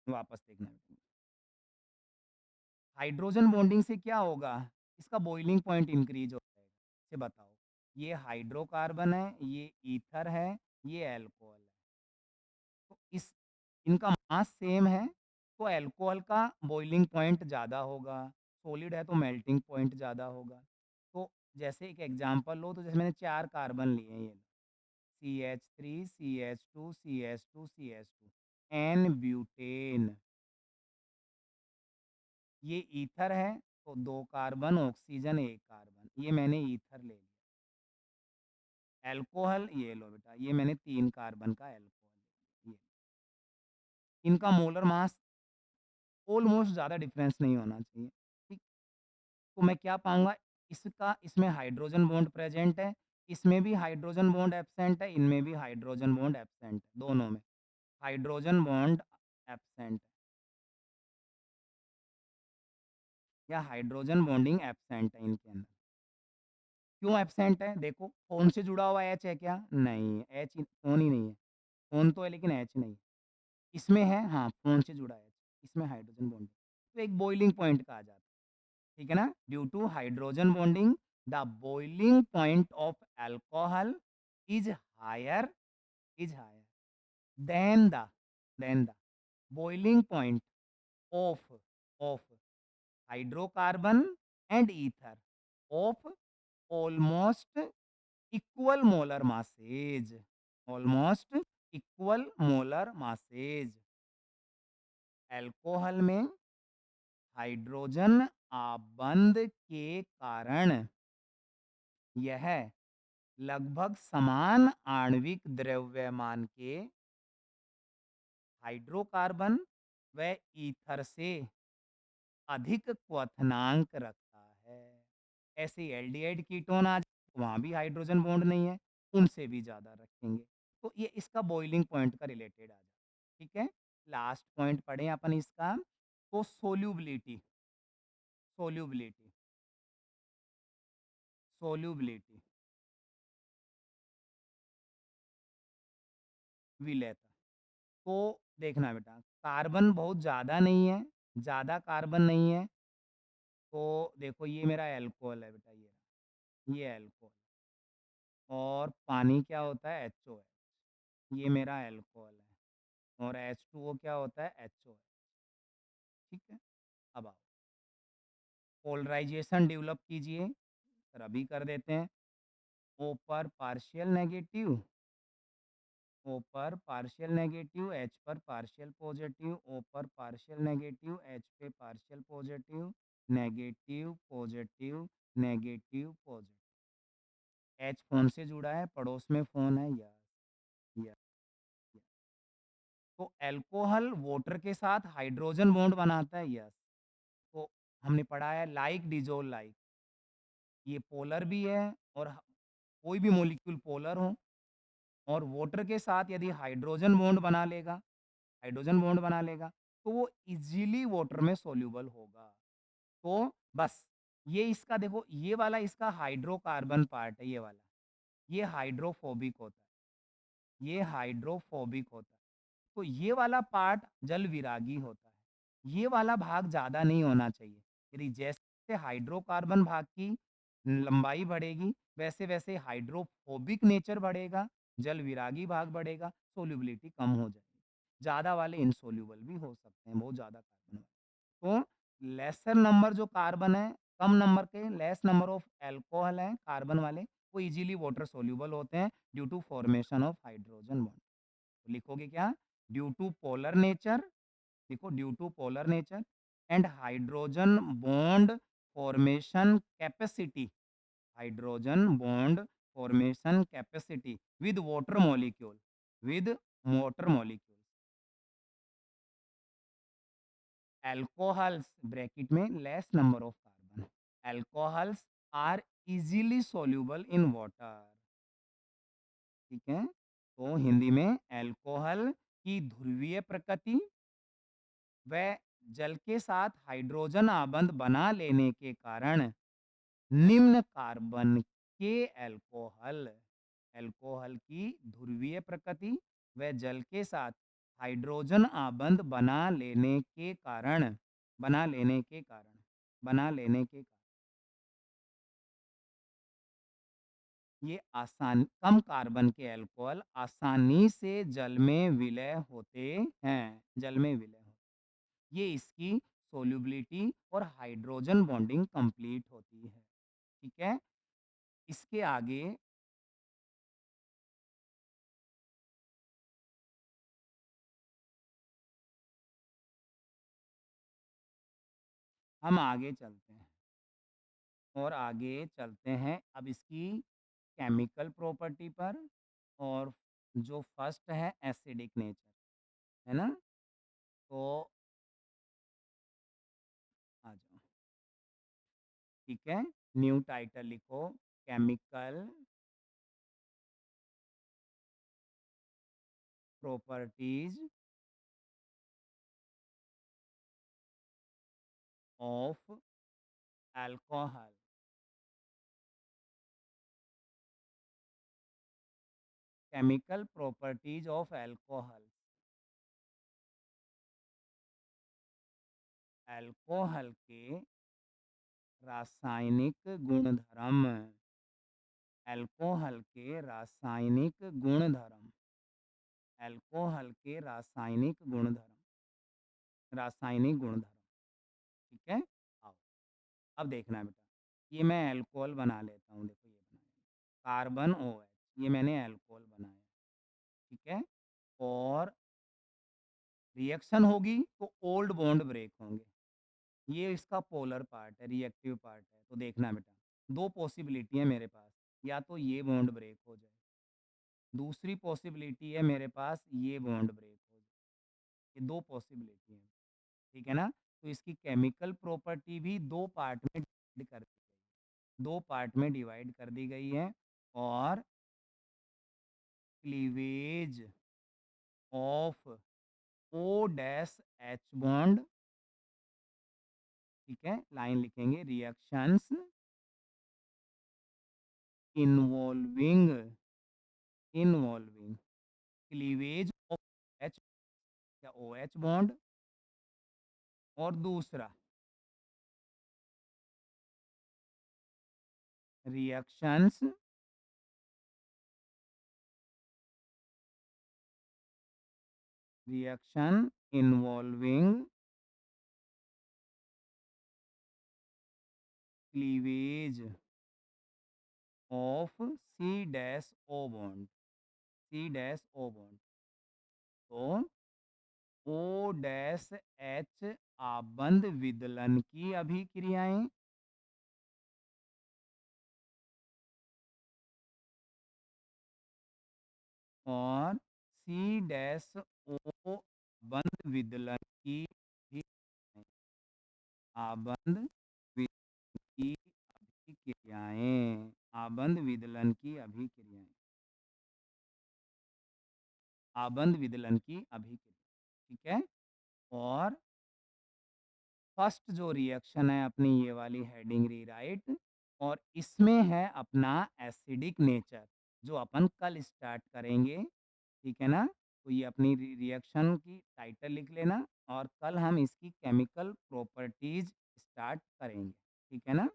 S1: वापस देखना बेटा। हाइड्रोजन बॉन्डिंग से क्या होगा? इसका बॉइलिंग पॉइंट इंक्रीज़ हो जाएगा। इसे बताओ, ये हाइड्रोकार्बन है, ये ईथर है, ये अल्कोहल है। तो इस इनका मास सेम है, तो अल्कोहल का बॉइलिंग पॉइंट ज़्यादा होगा, सॉलिड है तो मेल्टिंग पॉइंट ज़्यादा होगा। तो जैसे एक एग्ज़ाम्पल लो, तो जैसे मैंने 4 कार्बन लिए हैं ये, CH3, CH2, CH2, CH2, N butane. ये ईथर है, तो 2 कार्बन, ऑक्सीजन 1 कार्बन, ये मैंने ईथर ले लिया। अल्कोहल ये लो बेटा, ये मैंने 3 कार्बन का अल्कोहल, ये। इनका मोलर मास ऑलमोस्ट ज़्यादा डिफरेंस नहीं होना चाहिए, ठीक। तो मैं क्या पाऊँगा, इसका इसमें हाइड्रोजन बॉन्ड प्रेज़ेंट है, इसमें भी हाइड्रोजन बॉन्ड एब्सेंट है, इनमें भी हाइड्रोजन बॉन्ड एब्सेंट है, दोनों में हाइड्रोजन बॉन्ड एब्सेंट है, या हाइड्रोजन बॉन्डिंग एब्सेंट है इनके अंदर। क्यों एब्सेंट है? देखो, फ़ोन से जुड़ा हुआ H है क्या? नहीं, H फ़ोन ही नहीं है। फ़ोन तो है लेकिन H नहीं। इसमें है, हाँ, फ़ोन से जुड़ा है H, इसमें हाइड्रोजन बॉन्ड है। तो एक बॉइलिंग पॉइंट कहा जाता है, ठीक है ना? Due to hydrogen bonding, the boiling point of alcohol is higher is higher than the than the boiling point of of hydrocarbon and ether of almost equal molar masses, almost equal molar masses. Alcohol में hydrogen आबंध के कारण यह लगभग समान आणविक द्रव्यमान के हाइड्रोकार्बन व ईथर से अधिक क्वथनांक रखता है। ऐसे एल्डिहाइड कीटोन आ जाए, वहाँ भी हाइड्रोजन बॉन्ड नहीं है, उनसे भी ज़्यादा रखेंगे। तो ये इसका बॉइलिंग पॉइंट का रिलेटेड आ जाए, ठीक है? लास्ट पॉइंट पढ़ें अपन इसका, तो सोल्यूबिलिटी, सोल्यूबिलिटी, सोल्यूबिलिटी, विलेयता। तो देखना बेटा, कार्बन बहुत ज़्यादा नहीं है, ज़्यादा कार्बन नहीं है, तो देखो ये मेरा अल्कोहल है बेटा ये। ये अल्कोहल। और पानी क्या होता है? HOH, ये मेरा अल्कोहल है। और H2O क्या होता है? HOH। ठीक है? अब आओ, पोलराइजेशन डेवलप कीजिए। सर अभी कर देते हैं। O पर पार्शियल नेगेटिव, O पर पार्शियल नेगेटिव, H पर पार्शियल पॉजिटिव, O पर पार्शियल नेगेटिव, H पे partial positive, negative positive, negative positive. H phone से जुड़ा है, पड़ोस में फ़ोन है, यस, यस, यस। तो अल्कोहल वाटर के साथ हाइड्रोजन बॉन्ड बनाता है, यस। तो हमने पढ़ा है लाइक डिसॉल्व लाइक, ये पोलर भी है। और कोई भी मॉलिक्यूल पोलर हो और वाटर के साथ यदि हाइड्रोजन बॉन्ड बना लेगा, तो वो इजीली वाटर में सॉल्यूबल होगा। तो बस ये इसका देखो, ये वाला इसका हाइड्रोकार्बन पार्ट है, ये वाला, ये हाइड्रोफोबिक होता है, ये हाइड्रोफोबिक होता है। तो ये वाला पार्ट जल विरागी होता है। ये वाला भाग ज़्यादा नहीं होना चाहिए। यदि जैसे हाइड्रोकार्बन भाग की लंबाई बढ़ेगी, वैसे-वैसे हाइड्रोफोबिक नेचर बढ़ेगा, जल विरागी भाग बढ़ेगा, सोल्युबिलिटी कम हो जाएगी। ज़्यादा वाले इनसोल्यूबल भी हो सकते हैं, बहुत ज़्यादा कार्बन वाले। तो लेसर नंबर जो कार्बन है, कम नंबर के लेस नंबर ऑफ अल्कोहल हैं कार्बन वाले, वो इजीली वाटर सोल्यूबल होते हैं due to formation of hydrogen bond. लिखोगे क्या? ड्यू टू पोलर नेचर, लिखो due to polar nature and hydrogen bond formation capacity, hydrogen bond formation capacity with water molecule, with water molecule. Alcohols bracket में less number of carbon, alcohols are easily soluble in water. ठीक है? तो हिंदी में alcohol की ध्रुवीय प्रकृति व जल के साथ हाइड्रोजन आबंध बना लेने के कारण निम्न कार्बन के अल्कोहल, अल्कोहल की ध्रुवीय प्रकृति व जल के साथ हाइड्रोजन आबंध बना लेने के कारण ये कम कार्बन के अल्कोहल आसानी से जल में विलय होते हैं, जल में विलय होते, ये इसकी सोल्युबिलिटी और हाइड्रोजन बॉन्डिंग कंप्लीट होती है। ठीक है? इसके आगे हम आगे चलते हैं, और आगे चलते हैं अब इसकी केमिकल प्रॉपर्टी पर। और जो फर्स्ट है एसिडिक नेचर, है ना? तो आ जाओ, ठीक है? न्यू टाइटल लिखो, chemical properties of alcohol. Chemical properties of alcohol, alcohol के रासायनिक गुणधर्म, अल्कोहल के रासायनिक गुणधर्म, अल्कोहल के रासायनिक गुणधर्म। ठीक है? आओ, अब देखना बेटा, ये मैं अल्कोहल बना लेता हूँ, देखो ये बनाया कार्बन OH, ये मैंने अल्कोहल बनाया। ठीक है? और रिएक्शन होगी तो ओल्ड बॉन्ड ब्रेक होंगे, ये इसका पोलर पार्ट है, रिएक्टिव पार्ट है। तो देखना बेटा, दो पॉसिबिलिटी है मेरे पास, या तो ये बॉन्ड ब्रेक हो जाए, दूसरी पॉसिबिलिटी है मेरे पास ये बॉन्ड ब्रेक हो जाए। ये दो पॉसिबिलिटी है, ठीक है ना? तो इसकी केमिकल प्रॉपर्टी भी दो पार्ट में डिवाइड कर दी गई है। और cleavage of O dash H bond, ठीक है? लाइन लिखेंगे, reactions involving involving cleavage of H या OH बॉन्ड, और दूसरा reactions reaction involving cleavage of C dash O bond, C dash O bond। तो O डैश H आबंध विदलन की अभिक्रियाएं और C डैश O आबंध विदलन की अभिक्रियाएं, आबंध विदलन की अभिक्रियाएं, आबंध विदलन की अभिक्रियाएं, आबंध विदलन की अभिक्रिया। ठीक है। और फर्स्ट जो रिएक्शन है अपनी ये वाली हेडिंग रीराइट, और इसमें है अपना एसिडिक नेचर जो अपन कल स्टार्ट करेंगे। ठीक है ना। तो ये अपनी रिएक्शन की टाइटल लिख लेना और कल हम इसकी केमिकल प्रॉपर्टीज स्टार्ट करेंगे। ठीक है ना।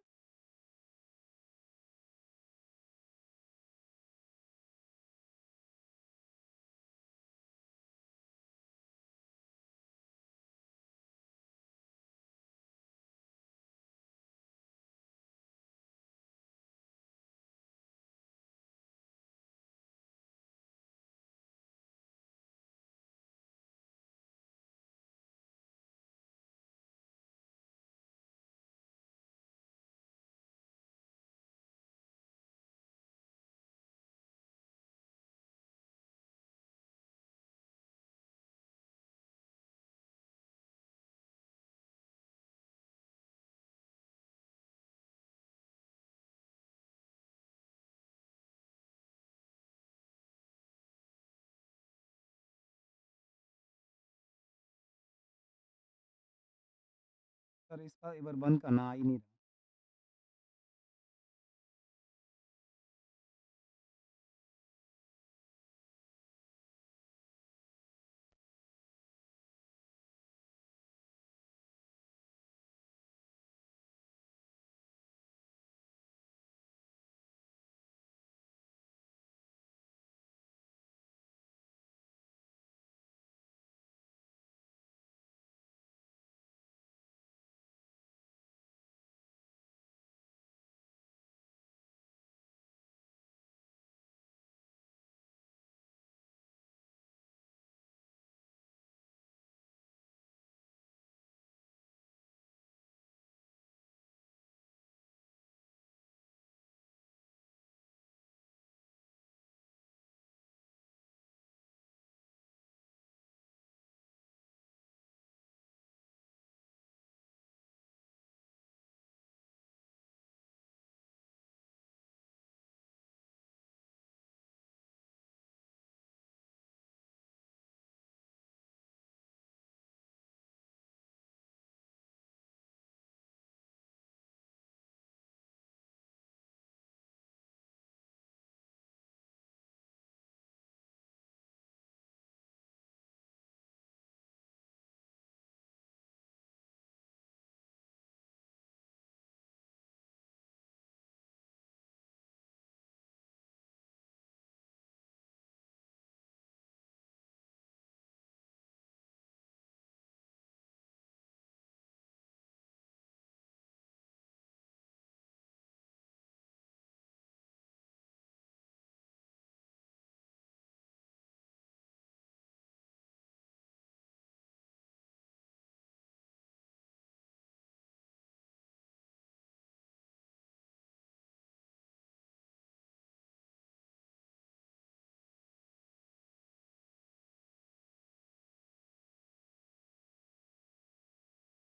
S1: सर इसका एक बार बंद करना आ ही नहीं रहा।